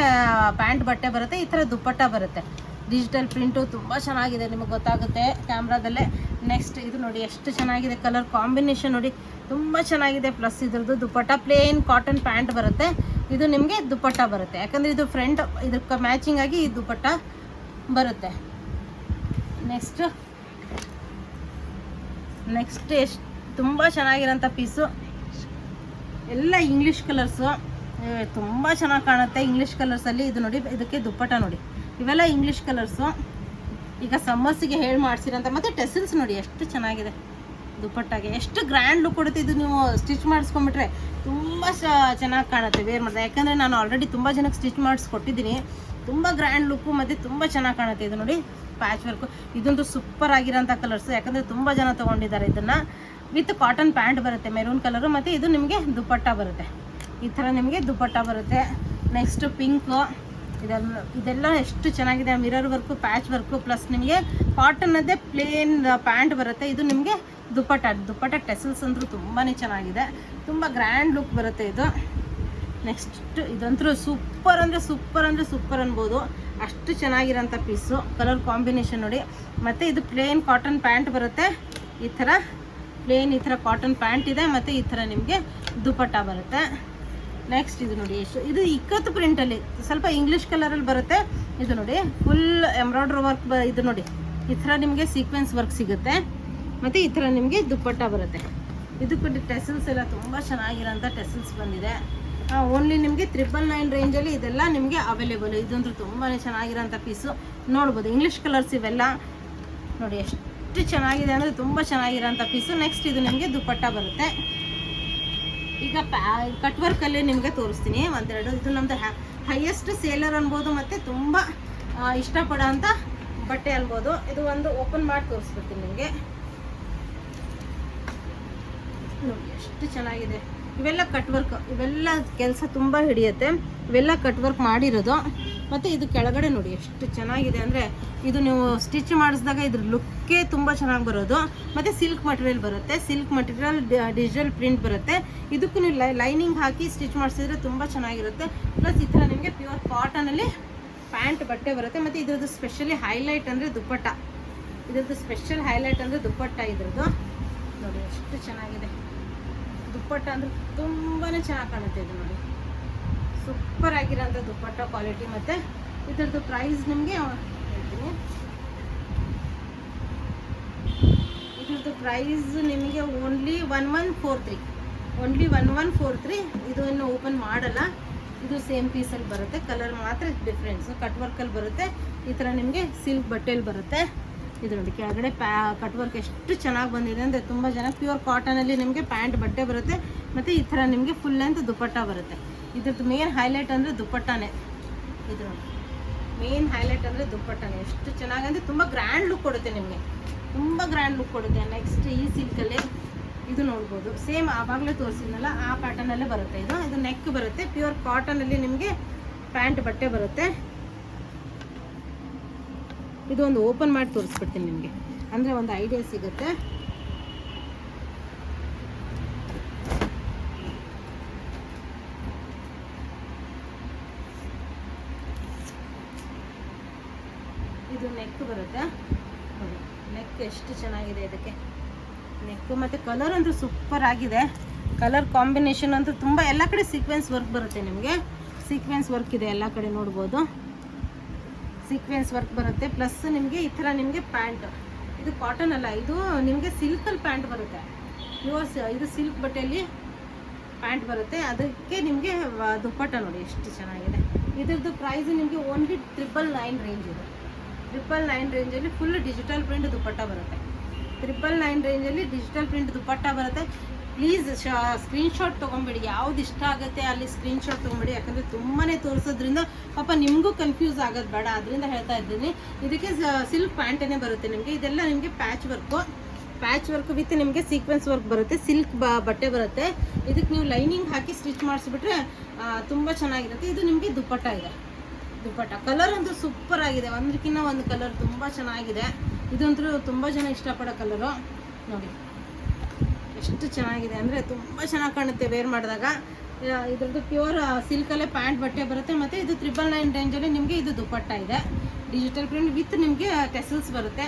ಪ್ಯಾಂಟ್ ಬಟ್ಟೆ ಬರುತ್ತೆ. ಈ ಥರ ದುಪಟ್ಟ ಬರುತ್ತೆ. ಡಿಜಿಟಲ್ ಪ್ರಿಂಟು ತುಂಬ ಚೆನ್ನಾಗಿದೆ, ನಿಮಗೆ ಗೊತ್ತಾಗುತ್ತೆ ಕ್ಯಾಮ್ರಾದಲ್ಲೇ. ನೆಕ್ಸ್ಟ್ ಇದು ನೋಡಿ ಎಷ್ಟು ಚೆನ್ನಾಗಿದೆ ಕಲರ್ ಕಾಂಬಿನೇಷನ್ ನೋಡಿ, ತುಂಬ ಚೆನ್ನಾಗಿದೆ. ಪ್ಲಸ್ ಇದ್ರದ್ದು ದುಪಟ್ಟ ಪ್ಲೇನ್ ಕಾಟನ್ ಪ್ಯಾಂಟ್ ಬರುತ್ತೆ. ಇದು ನಿಮಗೆ ದುಪಟ್ಟ ಬರುತ್ತೆ, ಯಾಕಂದರೆ ಇದು ಫ್ರಂಟ್ ಇದಕ್ಕೆ ಮ್ಯಾಚಿಂಗ್ ಆಗಿ ಈ ದುಪಟ್ಟ ಬರುತ್ತೆ. ನೆಕ್ಸ್ಟ್ ಎಷ್ಟು ತುಂಬ ಚೆನ್ನಾಗಿರೋಂಥ ಪೀಸು, ಎಲ್ಲ ಇಂಗ್ಲೀಷ್ ಕಲರ್ಸು, ತುಂಬ ಚೆನ್ನಾಗಿ ಕಾಣುತ್ತೆ ಇಂಗ್ಲೀಷ್ ಕಲರ್ಸಲ್ಲಿ. ಇದು ನೋಡಿ, ಇದಕ್ಕೆ ದುಪ್ಪಟ್ಟ ನೋಡಿ, ಇವೆಲ್ಲ ಇಂಗ್ಲೀಷ್ ಕಲರ್ಸು. ಈಗ ಸಮ್ಮರ್ಸಿಗೆ ಹೇಳಿ ಮಾಡಿಸಿರೋಂಥ, ಮತ್ತು ಟೆಸಲ್ಸ್ ನೋಡಿ ಎಷ್ಟು ಚೆನ್ನಾಗಿದೆ ದುಪ್ಪಟ್ಟಾಗೆ, ಎಷ್ಟು ಗ್ರ್ಯಾಂಡ್ ಲುಕ್ ಕೊಡುತ್ತೆ. ಇದು ನೀವು ಸ್ಟಿಚ್ ಮಾಡಿಸ್ಕೊಂಬಿಟ್ರೆ ತುಂಬ ಚೆನ್ನಾಗಿ ಕಾಣುತ್ತೆ ವೇರ್ ಮಾಡಿದೆ. ಯಾಕಂದರೆ ನಾನು ಆಲ್ರೆಡಿ ತುಂಬ ಜನಕ್ಕೆ ಸ್ಟಿಚ್ ಮಾಡಿಸ್ಕೊಟ್ಟಿದ್ದೀನಿ. ತುಂಬ ಗ್ರ್ಯಾಂಡ್ ಲುಕ್ಕು ಮತ್ತು ತುಂಬ ಚೆನ್ನಾಗಿ ಕಾಣುತ್ತೆ. ಇದು ನೋಡಿ ಪ್ಯಾಚ್ ವರ್ಕು, ಇದಂತೂ ಸೂಪರ್ ಆಗಿರೋಂಥ ಕಲರ್ಸು. ಯಾಕಂದರೆ ತುಂಬ ಜನ ತೊಗೊಂಡಿದ್ದಾರೆ ಇದನ್ನು. ವಿತ್ ಕಾಟನ್ ಪ್ಯಾಂಟ್ ಬರುತ್ತೆ ಮೆರೂನ್ ಕಲರು, ಮತ್ತು ಇದು ನಿಮಗೆ ದುಪ್ಪಟ್ಟ ಬರುತ್ತೆ. ಈ ಥರ ನಿಮಗೆ ದುಪ್ಪಟ್ಟ ಬರುತ್ತೆ. ನೆಕ್ಸ್ಟು ಪಿಂಕು, ಇದೆಲ್ಲ ಎಷ್ಟು ಚೆನ್ನಾಗಿದೆ. Mirror work, patch work, plus ನಿಮಗೆ ಕಾಟನ್ನದೇ ಪ್ಲೇನ್ ಪ್ಯಾಂಟ್ ಬರುತ್ತೆ. ಇದು ನಿಮಗೆ ದುಪ್ಪಟ್ಟ ಟೆಸಲ್ಸ್ ಅಂದರೂ ತುಂಬಾ ಚೆನ್ನಾಗಿದೆ, ತುಂಬ ಗ್ರ್ಯಾಂಡ್ ಲುಕ್ ಬರುತ್ತೆ ಇದು. ನೆಕ್ಸ್ಟ್ ಇದಂತೂ ಸೂಪರ್ ಅನ್ಬೋದು, ಅಷ್ಟು ಚೆನ್ನಾಗಿರೋಂಥ ಪೀಸು. ಕಲರ್ ಕಾಂಬಿನೇಷನ್ ನೋಡಿ. ಮತ್ತು ಇದು ಪ್ಲೇನ್ ಕಾಟನ್ ಪ್ಯಾಂಟ್ ಬರುತ್ತೆ. ಈ ಥರ ಪ್ಲೇನ್ ಈ ಥರ ಕಾಟನ್ ಪ್ಯಾಂಟ್ ಇದೆ, ಮತ್ತು ಈ ಥರ ನಿಮಗೆ ದುಪ್ಪಟ್ಟ ಬರುತ್ತೆ. ನೆಕ್ಸ್ಟ್ ಇದು ನೋಡಿ, ಇದು ಇಕ್ಕತ್ತು ಪ್ರಿಂಟಲ್ಲಿ ಸ್ವಲ್ಪ ಇಂಗ್ಲೀಷ್ ಕಲರಲ್ಲಿ ಬರುತ್ತೆ. ಇದು ನೋಡಿ ಫುಲ್ ಎಂಬ್ರಾಯ್ಡ್ರಿ ವರ್ಕ್ ಇದು ನೋಡಿ, ಈ ಥರ ನಿಮಗೆ ಸೀಕ್ವೆನ್ಸ್ ವರ್ಕ್ ಸಿಗುತ್ತೆ. ಮತ್ತು ಈ ಥರ ನಿಮಗೆ ದುಪ್ಪಟ್ಟ ಬರುತ್ತೆ. ಇದಕ್ಕೂ ಟೆಸಲ್ಸ್ ಎಲ್ಲ ತುಂಬ ಚೆನ್ನಾಗಿರೋಂಥ ಟೆಸಲ್ಸ್ ಬಂದಿದೆ. ಓನ್ಲಿ ನಿಮಗೆ 999 ರೇಂಜಲ್ಲಿ ಇದೆಲ್ಲ ನಿಮಗೆ ಅವೈಲೇಬಲ್. ಇದಂತೂ ತುಂಬಾ ಚೆನ್ನಾಗಿರೋಂಥ ಪೀಸು ನೋಡ್ಬೋದು. ಇಂಗ್ಲೀಷ್ ಕಲರ್ಸ್ ಇವೆಲ್ಲ ನೋಡಿ ಎಷ್ಟು ಚೆನ್ನಾಗಿದೆ ಅಂದರೆ ತುಂಬ ಚೆನ್ನಾಗಿರೋಂಥ ಪೀಸು. ನೆಕ್ಸ್ಟ್ ಇದು ನಿಮಗೆ ದುಪ್ಪಟ್ಟ ಬರುತ್ತೆ. ಈಗ ಕಟ್ ವರ್ಕಲ್ಲಿ ನಿಮಗೆ ತೋರಿಸ್ತೀನಿ ಒಂದೆರಡು. ಇದು ನಮ್ಮದು ಹೈಯೆಸ್ಟ್ ಸೇಲರ್ ಅನ್ಬೋದು, ಮತ್ತು ತುಂಬ ಇಷ್ಟಪಡೋ ಅಂಥ ಬಟ್ಟೆ ಅನ್ಬೋದು. ಇದು ಒಂದು ಓಪನ್ ಮಾಡಿ ತೋರಿಸ್ಬಿಡ್ತೀನಿ ನಿಮಗೆ. ನೋಡಿ ಎಷ್ಟು ಚೆನ್ನಾಗಿದೆ. ಇವೆಲ್ಲ ಕಟ್ ವರ್ಕ್, ಇವೆಲ್ಲ ಕೆಲಸ ತುಂಬ ಹಿಡಿಯುತ್ತೆ. ಇವೆಲ್ಲ ಕಟ್ ವರ್ಕ್ ಮಾಡಿರೋದು. ಮತ್ತು ಇದು ಕೆಳಗಡೆ ನೋಡಿ ಎಷ್ಟು ಚೆನ್ನಾಗಿದೆ ಅಂದರೆ, ಇದು ನೀವು ಸ್ಟಿಚ್ ಮಾಡಿಸಿದಾಗ ಇದ್ರ ಲುಕ್ಕೇ ತುಂಬ ಚೆನ್ನಾಗಿ ಬರೋದು. ಮತ್ತು ಸಿಲ್ಕ್ ಮಟೀರಿಯಲ್ ಬರುತ್ತೆ, ಸಿಲ್ಕ್ ಮಟೀರಿಯಲ್ ಡಿಜಿಟಲ್ ಪ್ರಿಂಟ್ ಬರುತ್ತೆ. ಇದಕ್ಕೂ ನೀವು ಲೈನಿಂಗ್ ಹಾಕಿ ಸ್ಟಿಚ್ ಮಾಡಿಸಿದ್ರೆ ತುಂಬ ಚೆನ್ನಾಗಿರುತ್ತೆ. ಪ್ಲಸ್ ಈ ಥರ ನಿಮಗೆ ಪ್ಯೂರ್ ಕಾಟನಲ್ಲಿ ಪ್ಯಾಂಟ್ ಬಟ್ಟೆ ಬರುತ್ತೆ. ಮತ್ತು ಇದ್ರದ್ದು ಸ್ಪೆಷಲಿ ಹೈಲೈಟ್ ಅಂದರೆ ದುಪ್ಪಟ್ಟ. ಇದ್ರದ್ದು ಸ್ಪೆಷಲ್ ಹೈಲೈಟ್ ಅಂದರೆ ದುಪ್ಪಟ್ಟ. ಇದ್ರದ್ದು ನೋಡಿ ಎಷ್ಟು ಚೆನ್ನಾಗಿದೆ ದುಪ್ಪಟ್ಟ ಅಂದರೆ ತುಂಬಾ ಚೆನ್ನಾಗಿ ಕಾಣುತ್ತೆ. ಇದು ನೋಡಿ ಸೂಪರ್ ಆಗಿರೋಂಥ ದುಪ್ಪಟ್ಟ ಕ್ವಾಲಿಟಿ. ಮತ್ತು ಇದ್ರದ್ದು ಪ್ರೈಸ್ ನಿಮಗೆ ಹೇಳ್ತೀನಿ. ಇದ್ರದ್ದು ಪ್ರೈಸ್ ನಿಮಗೆ ಓನ್ಲಿ 1143. ಇದು ಇನ್ನು ಓಪನ್ ಮಾಡಲ್ಲ. ಇದು ಸೇಮ್ ಪೀಸಲ್ಲಿ ಬರುತ್ತೆ, ಕಲರ್ ಮಾತ್ರ ಡಿಫ್ರೆನ್ಸು. ಕಟ್ ವರ್ಕಲ್ಲಿ ಬರುತ್ತೆ. ಈ ಥರ ನಿಮಗೆ ಸಿಲ್ಕ್ ಬಟ್ಟೆಯಲ್ಲಿ ಬರುತ್ತೆ. ಇದು ನೋಡಿ ಕೆಳಗಡೆ ಕಟ್ ವರ್ಕ್ ಎಷ್ಟು ಚೆನ್ನಾಗಿ ಬಂದಿದೆ ಅಂದರೆ, ತುಂಬ ಜನ ಪ್ಯೂರ್ ಕಾಟನಲ್ಲಿ ನಿಮಗೆ ಪ್ಯಾಂಟ್ ಬಟ್ಟೆ ಬರುತ್ತೆ. ಮತ್ತು ಈ ಥರ ನಿಮಗೆ ಫುಲ್ ಲೆಂತ್ ದುಪ್ಪಟ್ಟ ಬರುತ್ತೆ. ಇದ್ರದ್ದು ಮೇನ್ ಹೈಲೈಟ್ ಅಂದರೆ ದುಪ್ಪಟ್ಟನೇ. ಇದು ನೋಡಿ ಮೇನ್ ಹೈಲೈಟ್ ಅಂದರೆ ದುಪ್ಪಟ್ಟನೇ. ಎಷ್ಟು ಚೆನ್ನಾಗಿ ಅಂದರೆ ತುಂಬ ಗ್ರ್ಯಾಂಡ್ ಲುಕ್ ಕೊಡುತ್ತೆ ನಿಮಗೆ, ತುಂಬ ಗ್ರ್ಯಾಂಡ್ ಲುಕ್ ಕೊಡುತ್ತೆ. ನೆಕ್ಸ್ಟ್ ಈ ಸಿಲ್ಕಲ್ಲಿ ಇದು ನೋಡ್ಬೋದು. ಸೇಮ್ ಆವಾಗಲೇ ತೋರಿಸಿದ್ನಲ್ಲ ಆ ಪ್ಯಾಟರ್ನಲ್ಲೇ ಬರುತ್ತೆ. ಇದು ನೆಕ್ ಬರುತ್ತೆ. ಪ್ಯೂರ್ ಕಾಟನಲ್ಲಿ ನಿಮಗೆ ಪ್ಯಾಂಟ್ ಬಟ್ಟೆ ಬರುತ್ತೆ. ಇದು ಒಂದು ಓಪನ್ ಮಾಡಿ ತೋರಿಸ್ಬಿಡ್ತೀನಿ ನಿಮಗೆ, ಅಂದರೆ ಒಂದು ಐಡಿಯಾ ಸಿಗುತ್ತೆ. ಇದು ನೆಕ್ ಬರುತ್ತೆ ನೋಡಿ, ನೆಕ್ ಎಷ್ಟು ಚೆನ್ನಾಗಿದೆ ಇದಕ್ಕೆ ನೆಕ್. ಮತ್ತು ಕಲರ್ ಅಂತೂ ಸೂಪರ್ ಆಗಿದೆ. ಕಲರ್ ಕಾಂಬಿನೇಷನ್ ಅಂತೂ ತುಂಬ, ಎಲ್ಲ ಕಡೆ ಸೀಕ್ವೆನ್ಸ್ ವರ್ಕ್ ಬರುತ್ತೆ ನಿಮಗೆ. ಸೀಕ್ವೆನ್ಸ್ ವರ್ಕ್ ಇದೆ ಎಲ್ಲ ಕಡೆ ನೋಡ್ಬೋದು. ಸೀಕ್ವೆನ್ಸ್ ವರ್ಕ್ ಬರುತ್ತೆ. ಪ್ಲಸ್ ನಿಮಗೆ ಈ ಥರ ನಿಮಗೆ ಪ್ಯಾಂಟ್, ಇದು ಕಾಟನ್ ಅಲ್ಲ, ಇದು ನಿಮಗೆ ಸಿಲ್ಕಲ್ಲಿ ಪ್ಯಾಂಟ್ ಬರುತ್ತೆ. ಇದು ಸಿಲ್ಕ್ ಬಟ್ಟೆಯಲ್ಲಿ ಪ್ಯಾಂಟ್ ಬರುತ್ತೆ. ಅದಕ್ಕೆ ನಿಮಗೆ ದುಪ್ಪಟ್ಟ ನೋಡಿ ಎಷ್ಟು ಚೆನ್ನಾಗಿದೆ. ಇದ್ರದ್ದು ಪ್ರೈಸ್ ನಿಮಗೆ ಓನ್ಲಿ 999 ರೇಂಜ್ ಇದೆ. 999 ರೇಂಜಲ್ಲಿ ಫುಲ್ ಡಿಜಿಟಲ್ ಪ್ರಿಂಟ್ ದುಪ್ಪಟ್ಟ ಬರುತ್ತೆ. 999 ರೇಂಜಲ್ಲಿ ಡಿಜಿಟಲ್ ಪ್ರಿಂಟ್ ದುಪ್ಪಟ್ಟ ಬರುತ್ತೆ. ಪ್ಲೀಸ್ ಸ್ಕ್ರೀನ್ಶಾಟ್ ತೊಗೊಂಬಿಡಿ. ಯಾವ್ದು ಇಷ್ಟ ಆಗುತ್ತೆ ಅಲ್ಲಿ ಸ್ಕ್ರೀನ್ಶಾಟ್ ತೊಗೊಂಬಿಡಿ. ಯಾಕಂದರೆ ತುಂಬಾ ತೋರಿಸೋದ್ರಿಂದ ಪಾಪ ನಿಮಗೂ ಕನ್ಫ್ಯೂಸ್ ಆಗೋದು ಬೇಡ, ಅದರಿಂದ ಹೇಳ್ತಾ ಇದ್ದೀನಿ. ಇದಕ್ಕೆ ಸಿಲ್ಕ್ ಪ್ಯಾಂಟೇ ಬರುತ್ತೆ ನಿಮಗೆ. ಇದೆಲ್ಲ ನಿಮಗೆ ಪ್ಯಾಚ್ ವರ್ಕ್ ವಿತ್ ನಿಮಗೆ ಸೀಕ್ವೆನ್ಸ್ ವರ್ಕ್ ಬರುತ್ತೆ. ಸಿಲ್ಕ್ ಬಟ್ಟೆ ಬರುತ್ತೆ. ಇದಕ್ಕೆ ನೀವು ಲೈನಿಂಗ್ ಹಾಕಿ ಸ್ಟಿಚ್ ಮಾಡಿಸ್ಬಿಟ್ರೆ ತುಂಬ ಚೆನ್ನಾಗಿರುತ್ತೆ. ಇದು ನಿಮಗೆ ದುಪ್ಪಟ್ಟ ಇದೆ. ದುಪ್ಪಟ್ಟ ಕಲರ್ ಅಂತೂ ಸೂಪರ್ ಆಗಿದೆ. ಒಂದಕ್ಕಿಂತ ಒಂದು ಕಲರ್ ತುಂಬ ಚೆನ್ನಾಗಿದೆ. ಇದಂತೂ ತುಂಬ ಜನ ಇಷ್ಟಪಡೋ ಕಲರು ನೋಡಿ ಎಷ್ಟು ಚೆನ್ನಾಗಿದೆ ಅಂದರೆ, ತುಂಬ ಚೆನ್ನಾಗಿ ಕಾಣುತ್ತೆ ವೇರ್ ಮಾಡಿದಾಗ. ಇದ್ರದ್ದು ಪ್ಯೂರ್ ಸಿಲ್ಕಲ್ಲೇ ಪ್ಯಾಂಟ್ ಬಟ್ಟೆ ಬರುತ್ತೆ. ಮತ್ತು ಇದು 999 ರೇಂಜಲ್ಲಿ ನಿಮಗೆ ಇದು ದುಪ್ಪಟ್ಟ ಇದೆ. ಡಿಜಿಟಲ್ ಪ್ರಿಂಟ್ ವಿತ್ ನಿಮಗೆ ಟೆಸಲ್ಸ್ ಬರುತ್ತೆ.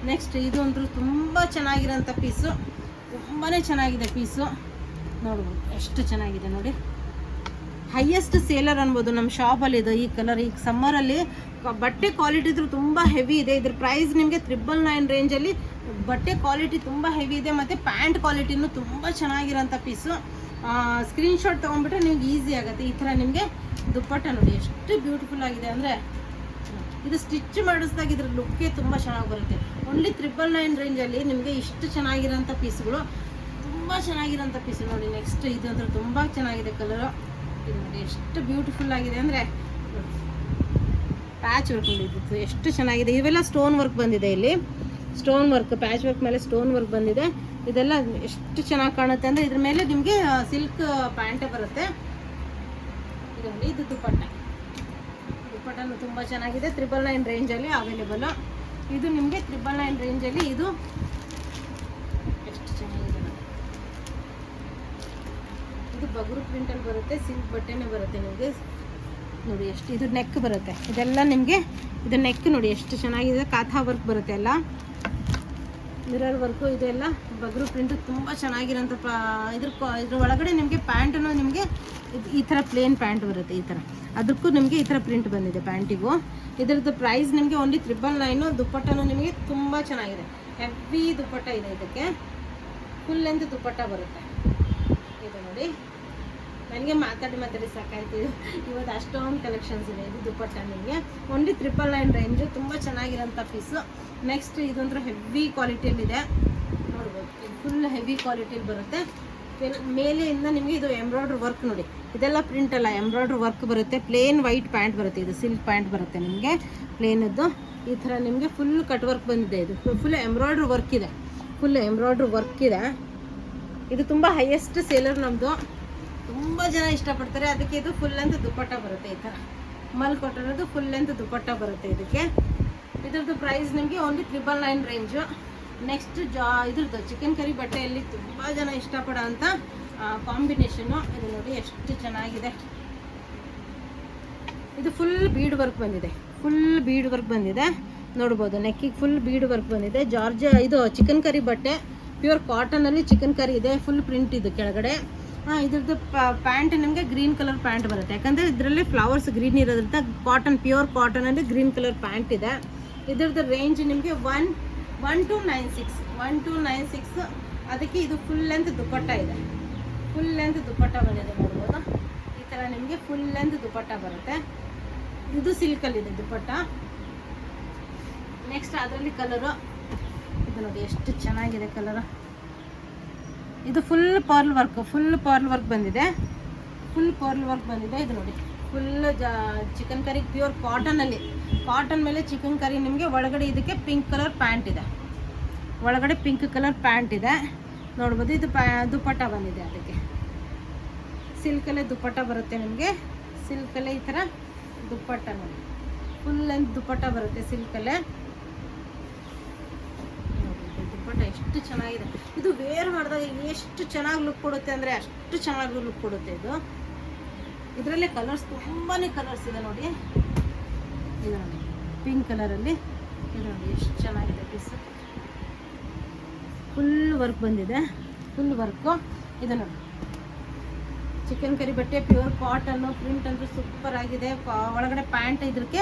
ನೆಕ್ಸ್ಟ್ ಇದು ಅಂತೂ ತುಂಬ ಚೆನ್ನಾಗಿರೋಂಥ ಪೀಸು, ತುಂಬಾ ಚೆನ್ನಾಗಿದೆ ಪೀಸು. ನೋಡ್ಬೋದು ಎಷ್ಟು ಚೆನ್ನಾಗಿದೆ ನೋಡಿ. ಹೈಯೆಸ್ಟ್ ಸೇಲರ್ ಅನ್ಬೋದು ನಮ್ಮ ಶಾಪಲ್ಲಿ ಇದು. ಈ ಕಲರ್ ಈಗ ಸಮ್ಮರಲ್ಲಿ ಬಟ್ಟೆ ಕ್ವಾಲಿಟಿ ಇದ್ರೂ ತುಂಬ ಹೆವಿ ಇದೆ. ಇದ್ರ ಪ್ರೈಸ್ ನಿಮಗೆ 999 ರೇಂಜಲ್ಲಿ ಬಟ್ಟೆ ಕ್ವಾಲಿಟಿ ತುಂಬ ಹೆವಿ ಇದೆ, ಮತ್ತು ಪ್ಯಾಂಟ್ ಕ್ವಾಲಿಟಿನೂ ತುಂಬ ಚೆನ್ನಾಗಿರೋಂಥ ಪೀಸು. ಸ್ಕ್ರೀನ್ಶಾಟ್ ತೊಗೊಂಡ್ಬಿಟ್ರೆ ನಿಮ್ಗೆ ಈಸಿ ಆಗುತ್ತೆ. ಈ ಥರ ನಿಮಗೆ ದುಪ್ಪಟ್ಟ ನೋಡಿ ಎಷ್ಟು ಬ್ಯೂಟಿಫುಲ್ ಆಗಿದೆ ಅಂದರೆ, ಇದು ಸ್ಟಿಚ್ ಮಾಡಿಸಿದಾಗ ಇದ್ರ ಲುಕ್ಕೇ ತುಂಬ ಚೆನ್ನಾಗಿ ಬರುತ್ತೆ. ಓನ್ಲಿ 999 ರೇಂಜಲ್ಲಿ ನಿಮಗೆ ಇಷ್ಟು ಚೆನ್ನಾಗಿರೋಂಥ ಪೀಸ್ಗಳು, ತುಂಬ ಚೆನ್ನಾಗಿರೋಂಥ ಪೀಸು ನೋಡಿ. ನೆಕ್ಸ್ಟ್ ಇದು ಅಂದ್ರೆ ತುಂಬ ಚೆನ್ನಾಗಿದೆ ಕಲರು. ಇದು ನೋಡಿ ಎಷ್ಟು ಬ್ಯೂಟಿಫುಲ್ ಆಗಿದೆ ಅಂದರೆ, ಪ್ಯಾಚ್ ವರ್ಕ್ ನೋಡಿದ್ದು ಎಷ್ಟು ಚೆನ್ನಾಗಿದೆ. ಇವೆಲ್ಲ ಸ್ಟೋನ್ ವರ್ಕ್ ಬಂದಿದೆ, ಇಲ್ಲಿ ಸ್ಟೋನ್ ವರ್ಕ್, ಪ್ಯಾಚ್ ವರ್ಕ್ ಮೇಲೆ ಸ್ಟೋನ್ ವರ್ಕ್ ಬಂದಿದೆ. ಇದೆಲ್ಲ ಎಷ್ಟು ಚೆನ್ನಾಗಿ ಕಾಣುತ್ತೆ ಅಂದರೆ, ಇದ್ರ ಮೇಲೆ ನಿಮಗೆ ಸಿಲ್ಕ್ ಪ್ಯಾಂಟೇ ಬರುತ್ತೆ. ಇದು ನೋಡಿ, ಇದು ದುಪ್ಪಟ್ಟನು ತುಂಬ ಚೆನ್ನಾಗಿದೆ. 999 ರೇಂಜಲ್ಲಿ ಅವೈಲೇಬಲ್. ಇದು ನಿಮಗೆ 999 ರೇಂಜಲ್ಲಿ ಇದು ಎಷ್ಟು ಚೆನ್ನಾಗಿದೆ. ಇದು ಬಗುರು ಪ್ರಿಂಟಲ್ಲಿ ಬರುತ್ತೆ, ಸಿಲ್ಕ್ ಬಟ್ಟೆನೇ ಬರುತ್ತೆ ನಿಮಗೆ ನೋಡಿ. ಎಷ್ಟು ಇದು ನೆಕ್ ಬರುತ್ತೆ, ಇದೆಲ್ಲ ನಿಮಗೆ ಇದು ನೆಕ್ ನೋಡಿ ಎಷ್ಟು ಚೆನ್ನಾಗಿದೆ. ಕಾಥಾ ವರ್ಕ್ ಬರುತ್ತೆ, ಎಲ್ಲ ಮಿರರ್ ವರ್ಕು, ಇದೆಲ್ಲ ಬಗ್ರು ಪ್ರಿಂಟು ತುಂಬ ಚೆನ್ನಾಗಿರೋಂಥ ಇದ್ರ ಒಳಗಡೆ ನಿಮಗೆ ಪ್ಯಾಂಟನ್ನು ನಿಮಗೆ ಈ ಥರ ಪ್ಲೇನ್ ಪ್ಯಾಂಟ್ ಬರುತ್ತೆ. ಈ ಥರ ಅದಕ್ಕೂ ನಿಮಗೆ ಈ ಥರ ಪ್ರಿಂಟ್ ಬಂದಿದೆ ಪ್ಯಾಂಟಿಗೂ. ಇದರದ್ದು ಪ್ರೈಸ್ ನಿಮಗೆ ಓನ್ಲಿ 999. ದುಪ್ಪಟ್ಟನು ನಿಮಗೆ ತುಂಬ ಚೆನ್ನಾಗಿದೆ, ಹೆವಿ ದುಪ್ಪಟ್ಟ ಇದೆ. ಇದಕ್ಕೆ ಫುಲ್ ಲೆಂತ್ ದುಪ್ಪಟ್ಟ ಬರುತ್ತೆ. ಇದು ನೋಡಿ, ನನಗೆ ಮಾತಾಡಿ ಸಾಕಾಯ್ತು. ಇವತ್ತು ಅಷ್ಟೊಂದು ಕಲೆಕ್ಷನ್ಸ್ ಇದೆ. ಇದು ದುಪ್ಪಟ್ಟ ನಿಮಗೆ ಓನ್ಲಿ 999 ರೇಂಜು, ತುಂಬ ಚೆನ್ನಾಗಿರೋಂಥ ಪೀಸು. ನೆಕ್ಸ್ಟ್ ಇದೊಂಥರ ಹೆವಿ ಕ್ವಾಲಿಟಿಯಲ್ಲಿದೆ ನೋಡ್ಬೋದು. ಇದು ಫುಲ್ ಹೆವಿ ಕ್ವಾಲಿಟಿಯಲ್ಲಿ ಬರುತ್ತೆ. ಮೇಲೆಯಿಂದ ನಿಮಗೆ ಇದು ಎಂಬ್ರಾಯ್ಡ್ರಿ ವರ್ಕ್ ನೋಡಿ, ಇದೆಲ್ಲ ಪ್ರಿಂಟ್ ಅಲ್ಲ, ಎಂಬ್ರಾಯ್ಡ್ರಿ ವರ್ಕ್ ಬರುತ್ತೆ. ಪ್ಲೇನ್ ವೈಟ್ ಪ್ಯಾಂಟ್ ಬರುತ್ತೆ, ಇದು ಸಿಲ್ಕ್ ಪ್ಯಾಂಟ್ ಬರುತ್ತೆ ನಿಮಗೆ ಪ್ಲೇನದ್ದು. ಈ ಥರ ನಿಮಗೆ ಫುಲ್ ಕಟ್ ವರ್ಕ್ ಬಂದಿದೆ. ಇದು ಫುಲ್ ಎಂಬ್ರಾಯ್ಡ್ರಿ ವರ್ಕ್ ಇದೆ, ಫುಲ್ ಎಂಬ್ರಾಯ್ಡ್ರಿ ವರ್ಕ್ ಇದೆ. ಇದು ತುಂಬ ಹೈಯೆಸ್ಟ್ ಸೇಲರ್ ನಮ್ಮದು, ತುಂಬ ಜನ ಇಷ್ಟಪಡ್ತಾರೆ. ಅದಕ್ಕೆ ಇದು ಫುಲ್ ಲೆಂತ್ ದುಪ್ಪಟ್ಟ ಬರುತ್ತೆ. ಈ ಥರ ಮಲ್ ಕೊಟ್ಟಿರೋದು ಫುಲ್ ಲೆಂತ್ ದುಪ್ಪಟ್ಟ ಬರುತ್ತೆ ಇದಕ್ಕೆ. ಇದ್ರದ್ದು ಪ್ರೈಸ್ ನಿಮಗೆ ಓನ್ಲಿ 999 ರೇಂಜು. ನೆಕ್ಸ್ಟ್ ಇದ್ರದ್ದು ಚಿಕನ್ ಕರಿ ಬಟ್ಟೆಯಲ್ಲಿ ತುಂಬ ಜನ ಇಷ್ಟಪಡೋ ಅಂಥ ಕಾಂಬಿನೇಷನ್ನು. ಇದು ನೋಡಿ ಎಷ್ಟು ಚೆನ್ನಾಗಿದೆ. ಇದು ಫುಲ್ ಬೀಡ್ ವರ್ಕ್ ಬಂದಿದೆ, ಫುಲ್ ಬೀಡ್ ವರ್ಕ್ ಬಂದಿದೆ ನೋಡ್ಬೋದು. ನೆಕ್ಕಿಗೆ ಫುಲ್ ಬೀಡ್ ವರ್ಕ್ ಬಂದಿದೆ. ಇದು ಚಿಕನ್ ಕರಿ ಬಟ್ಟೆ, ಪ್ಯೂರ್ ಕಾಟನಲ್ಲಿ ಚಿಕನ್ ಕರಿ ಇದೆ. ಫುಲ್ ಪ್ರಿಂಟ್ ಇದು ಕೆಳಗಡೆ. ಇದ್ರದ್ದು ಪ್ಯಾಂಟ್ ನಿಮಗೆ ಗ್ರೀನ್ ಕಲರ್ ಪ್ಯಾಂಟ್ ಬರುತ್ತೆ, ಯಾಕಂದರೆ ಇದರಲ್ಲಿ ಫ್ಲವರ್ಸ್ ಗ್ರೀನ್ ಇರೋದ್ರಿಂದ ಕಾಟನ್, ಪ್ಯೂರ್ ಕಾಟನಲ್ಲಿ ಗ್ರೀನ್ ಕಲರ್ ಪ್ಯಾಂಟ್ ಇದೆ. ಇದ್ರದ್ದು ರೇಂಜ್ ನಿಮಗೆ 1296. ಅದಕ್ಕೆ ಇದು ಫುಲ್ ಲೆಂತ್ ದುಪ್ಪಟ್ಟ ಇದೆ, ಫುಲ್ ಲೆಂತ್ ದುಪ್ಪಟ್ಟ ಬಂದಿದೆ ನೋಡ್ಬೋದು. ಈ ಥರ ನಿಮಗೆ ಫುಲ್ ಲೆಂತ್ ದುಪ್ಪಟ್ಟ ಬರುತ್ತೆ. ಇದು ಸಿಲ್ಕಲ್ಲಿದೆ ದುಪ್ಪಟ್ಟ. ನೆಕ್ಸ್ಟ್ ಅದರಲ್ಲಿ ಕಲರು ಇದು ನೋಡಿ ಎಷ್ಟು ಚೆನ್ನಾಗಿದೆ ಕಲರು. ಇದು ಫುಲ್ ಪರ್ಲ್ ವರ್ಕ್ ಬಂದಿದೆ, ಫುಲ್ ಪರ್ಲ್ ವರ್ಕ್ ಬಂದಿದೆ. ಇದು ನೋಡಿ ಫುಲ್ ಚಿಕನ್ ಕರಿ ಪ್ಯೂರ್ ಕಾಟನಲ್ಲಿ, ಕಾಟನ್ ಮೇಲೆ ಚಿಕನ್ ಕರಿ ನಿಮಗೆ ಒಳಗಡೆ ಇದಕ್ಕೆ ಪಿಂಕ್ ಕಲರ್ ಪ್ಯಾಂಟ್ ಇದೆ, ಒಳಗಡೆ ಪಿಂಕ್ ಕಲರ್ ಪ್ಯಾಂಟ್ ಇದೆ ನೋಡ್ಬೋದು. ಇದು ದುಪ್ಪಟ್ಟ ಬಂದಿದೆ, ಅದಕ್ಕೆ ಸಿಲ್ಕಲ್ಲೇ ದುಪ್ಪಟ್ಟ ಬರುತ್ತೆ ನಿಮಗೆ. ಸಿಲ್ಕಲ್ಲೇ ಈ ಥರ ದುಪ್ಪಟ್ಟ ನೋಡಿ, ಫುಲ್ ಲೆಂತ್ ದುಪ್ಪಟ್ಟ ಬರುತ್ತೆ ಸಿಲ್ಕಲ್ಲೇ. ದುಪ್ಪಟ್ಟ ಎಷ್ಟು ಚೆನ್ನಾಗಿದೆ. ಇದು ವೇರ್ ಮಾಡಿದಾಗ ಎಷ್ಟು ಚೆನ್ನಾಗಿ ಲುಕ್ ಕೊಡುತ್ತೆ ಅಂದರೆ ಅಷ್ಟು ಚೆನ್ನಾಗಿ ಲುಕ್ ಕೊಡುತ್ತೆ ಇದು. ಇದರಲ್ಲೇ ಕಲರ್ಸ್ ತುಂಬಾ ಕಲರ್ಸ್ ಇದೆ ನೋಡಿ. ಇದು ನೋಡಿ ಪಿಂಕ್ ಕಲರಲ್ಲಿ, ಇದು ನೋಡಿ ಎಷ್ಟು ಚೆನ್ನಾಗಿದೆ ಪೀಸ್. ಫುಲ್ ವರ್ಕ್ ಬಂದಿದೆ, ಫುಲ್ ವರ್ಕು. ಇದು ನೋಡಿ ಚಿಕನ್ ಕರಿ ಬಟ್ಟೆ, ಪ್ಯೂರ್ ಕಾಟನ್ನು, ಪ್ರಿಂಟ್ ಅಂತೂ ಸೂಪರ್ ಆಗಿದೆ. ಒಳಗಡೆ ಪ್ಯಾಂಟ್ ಇದಕ್ಕೆ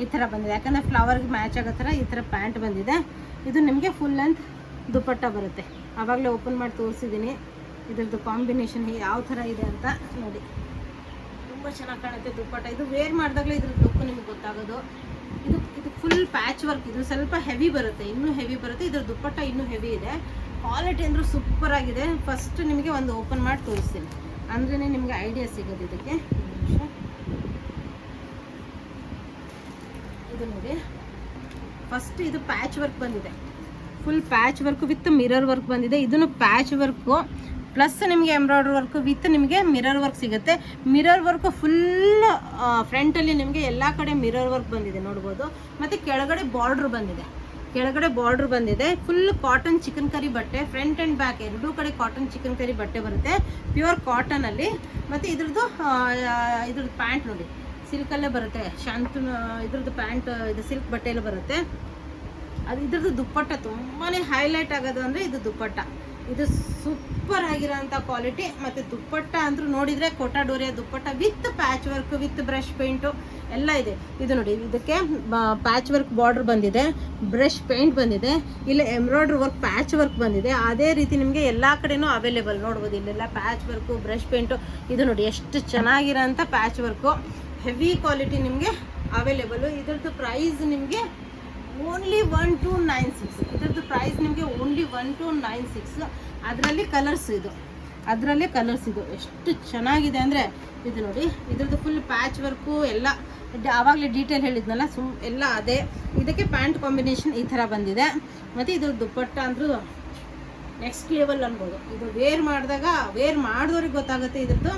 ಈ ಥರ ಬಂದಿದೆ, ಯಾಕಂದರೆ ಫ್ಲವರ್ಗೆ ಮ್ಯಾಚ್ ಆಗೋ ಥರ ಈ ಥರ ಪ್ಯಾಂಟ್ ಬಂದಿದೆ. ಇದು ನಿಮಗೆ ಫುಲ್ ಲೆಂತ್ ದುಪ್ಪಟ್ಟ ಬರುತ್ತೆ. ಆವಾಗಲೇ ಓಪನ್ ಮಾಡಿ ತೋರಿಸಿದ್ದೀನಿ ಇದ್ರದ್ದು ಕಾಂಬಿನೇಷನ್ ಯಾವ ಥರ ಇದೆ ಅಂತ ನೋಡಿ. ತುಂಬ ಚೆನ್ನಾಗಿ ಕಾಣುತ್ತೆ ದುಪ್ಪಟ್ಟ. ಇದು ವೇರ್ ಮಾಡಿದಾಗಲೇ ಇದ್ರದ್ದು ಲುಕ್ ನಿಮಗೆ ಗೊತ್ತಾಗೋದು. ಇದು ಫುಲ್ ಪ್ಯಾಚ್ ವರ್ಕ್, ಇದು ಸ್ವಲ್ಪ ಹೆವಿ ಬರುತ್ತೆ, ಇನ್ನೂ ಹೆವಿ ಬರುತ್ತೆ. ಇದ್ರ ದುಪ್ಪಟ್ಟ ಇನ್ನೂ ಹೆವಿ ಇದೆ. ಕ್ವಾಲಿಟಿ ಅಂದರೂ ಸೂಪರ್ ಆಗಿದೆ. ಫಸ್ಟ್ ನಿಮಗೆ ಒಂದು ಓಪನ್ ಮಾಡಿ ತೋರಿಸ್ತೀನಿ, ಅಂದ್ರೇ ನಿಮಗೆ ಐಡಿಯಾ ಸಿಗೋದು ಇದಕ್ಕೆ. ಇದು ನೋಡಿ, ಫಸ್ಟ್ ಇದು ಪ್ಯಾಚ್ ವರ್ಕ್ ಬಂದಿದೆ, full patch work with mirror work ಬಂದಿದೆ. ಇದನ್ನು ಪ್ಯಾಚ್ ವರ್ಕು ಪ್ಲಸ್ ನಿಮಗೆ ಎಂಬ್ರಾಯ್ಡ್ರಿ ವರ್ಕ್ ವಿತ್ ನಿಮಗೆ ಮಿರರ್ ವರ್ಕ್ ಸಿಗುತ್ತೆ. ಮಿರರ್ ವರ್ಕ್ ಫುಲ್ ಫ್ರಂಟಲ್ಲಿ ನಿಮಗೆ ಎಲ್ಲ ಕಡೆ ಮಿರರ್ ವರ್ಕ್ ಬಂದಿದೆ ನೋಡ್ಬೋದು. ಮತ್ತು ಕೆಳಗಡೆ ಬಾರ್ಡ್ರ್ ಬಂದಿದೆ. ಫುಲ್ ಕಾಟನ್ ಚಿಕನ್ ಕರಿ ಬಟ್ಟೆ, ಫ್ರಂಟ್ ಆ್ಯಂಡ್ ಬ್ಯಾಕ್ ಎರಡೂ ಕಡೆ ಕಾಟನ್ ಚಿಕನ್ ಕರಿ ಬಟ್ಟೆ ಬರುತ್ತೆ, ಪ್ಯೂರ್ ಕಾಟನಲ್ಲಿ. ಮತ್ತು ಇದ್ರದ್ದು ಪ್ಯಾಂಟ್ ನೋಡಿ ಸಿಲ್ಕಲ್ಲೇ ಬರುತ್ತೆ, ಇದ್ರದ್ದು ಪ್ಯಾಂಟ್ ಇದು ಸಿಲ್ಕ್ ಬಟ್ಟೆಯಲ್ಲೇ ಬರುತ್ತೆ. ಅದು ಇದ್ರದ್ದು ದುಪ್ಪಟ್ಟ ತುಂಬಾ ಹೈಲೈಟ್ ಆಗೋದು ಅಂದರೆ ಇದು ದುಪ್ಪಟ್ಟ. ಇದು ಸೂಪರ್ ಆಗಿರೋಂಥ ಕ್ವಾಲಿಟಿ. ಮತ್ತು ದುಪ್ಪಟ್ಟ ಅಂದ್ರೂ ನೋಡಿದರೆ Kota Doria dupatta with patch work with brush paint ಎಲ್ಲ ಇದೆ. ಇದು ನೋಡಿ, ಇದಕ್ಕೆ ಪ್ಯಾಚ್ ವರ್ಕ್ ಬಾರ್ಡರ್ ಬಂದಿದೆ, ಬ್ರಷ್ ಪೇಂಟ್ ಬಂದಿದೆ, ಇಲ್ಲ ಎಂಬ್ರಾಯ್ಡ್ರಿ ವರ್ಕ್ ಪ್ಯಾಚ್ ವರ್ಕ್ ಬಂದಿದೆ. ಅದೇ ರೀತಿ ನಿಮಗೆ ಎಲ್ಲ ಕಡೆನೂ ಅವೈಲೇಬಲ್ ನೋಡ್ಬೋದು. ಇಲ್ಲೆಲ್ಲ ಪ್ಯಾಚ್ ವರ್ಕು, ಬ್ರಷ್ ಪೇಂಟು. ಇದು ನೋಡಿ ಎಷ್ಟು ಚೆನ್ನಾಗಿರೋಂಥ ಪ್ಯಾಚ್ ವರ್ಕು, ಹೆವಿ ಕ್ವಾಲಿಟಿ ನಿಮಗೆ ಅವೈಲೇಬಲು. ಇದ್ರದ್ದು ಪ್ರೈಸ್ ನಿಮಗೆ ಓನ್ಲಿ 1296. ಇದ್ರದ್ದು ಪ್ರೈಸ್ ನಿಮಗೆ ಓನ್ಲಿ 1296. ಅದರಲ್ಲಿ ಕಲರ್ಸ್ ಇದು, ಅದರಲ್ಲೇ ಕಲರ್ಸ್ ಇದು ಎಷ್ಟು ಚೆನ್ನಾಗಿದೆ ಅಂದರೆ ಇದು ನೋಡಿ. ಇದ್ರದ್ದು ಫುಲ್ ಪ್ಯಾಚ್ ವರ್ಕು ಎಲ್ಲ ಆವಾಗಲೇ ಡೀಟೇಲ್ ಹೇಳಿದ್ನಲ್ಲ, ಎಲ್ಲ ಅದೇ. ಇದಕ್ಕೆ ಪ್ಯಾಂಟ್ ಕಾಂಬಿನೇಷನ್ ಈ ಥರ ಬಂದಿದೆ. ಮತ್ತು ಇದು ದುಪ್ಪಟ್ಟ ಅಂದರೂ ನೆಕ್ಸ್ಟ್ ಲೆವೆಲ್ ಅನ್ಬೋದು. ಇದು ವೇರ್ ಮಾಡಿದವ್ರಿಗೆ ಗೊತ್ತಾಗುತ್ತೆ ಇದ್ರದ್ದು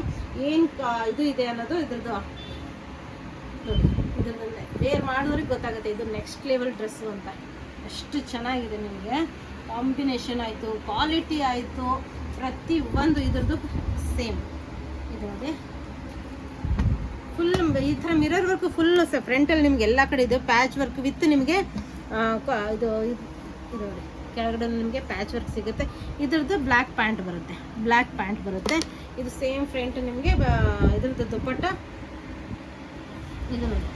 ಏನು ಇದು ಇದೆ ಅನ್ನೋದು. ಇದ್ರದ್ದು ನೋಡಿ, ಇದನ್ನೇ ವೇರ್ ಮಾಡಿದವ್ರಿಗೆ ಗೊತ್ತಾಗುತ್ತೆ ಇದು ನೆಕ್ಸ್ಟ್ ಲೆವೆಲ್ ಡ್ರೆಸ್ಸು ಅಂತ. ಅಷ್ಟು ಚೆನ್ನಾಗಿದೆ. ನಿಮಗೆ ಕಾಂಬಿನೇಷನ್ ಆಯಿತು, ಕ್ವಾಲಿಟಿ ಆಯಿತು, ಪ್ರತಿಯೊಂದು ಇದ್ರದ್ದು ಸೇಮ್. ಇದು ನೋಡಿ ಫುಲ್ ಈ ಥರ ಮಿರರ್ ವರ್ಕ್ ಫುಲ್ ಫ್ರಂಟಲ್ಲಿ ನಿಮ್ಗೆ ಎಲ್ಲ ಕಡೆ ಇದೆ. ಪ್ಯಾಚ್ ವರ್ಕ್ ವಿತ್ ನಿಮಗೆ ಇದು ನೋಡಿ ಕೆಳಗಡೆ ನಿಮಗೆ ಪ್ಯಾಚ್ ವರ್ಕ್ ಸಿಗುತ್ತೆ. ಇದ್ರದ್ದು ಬ್ಲ್ಯಾಕ್ ಪ್ಯಾಂಟ್ ಬರುತ್ತೆ. ಇದು ಸೇಮ್ ಫ್ರಂಟ್ ನಿಮಗೆ ಇದ್ರದ್ದು ದುಪ್ಪಟ್ಟ. ಇದು ನೋಡಿ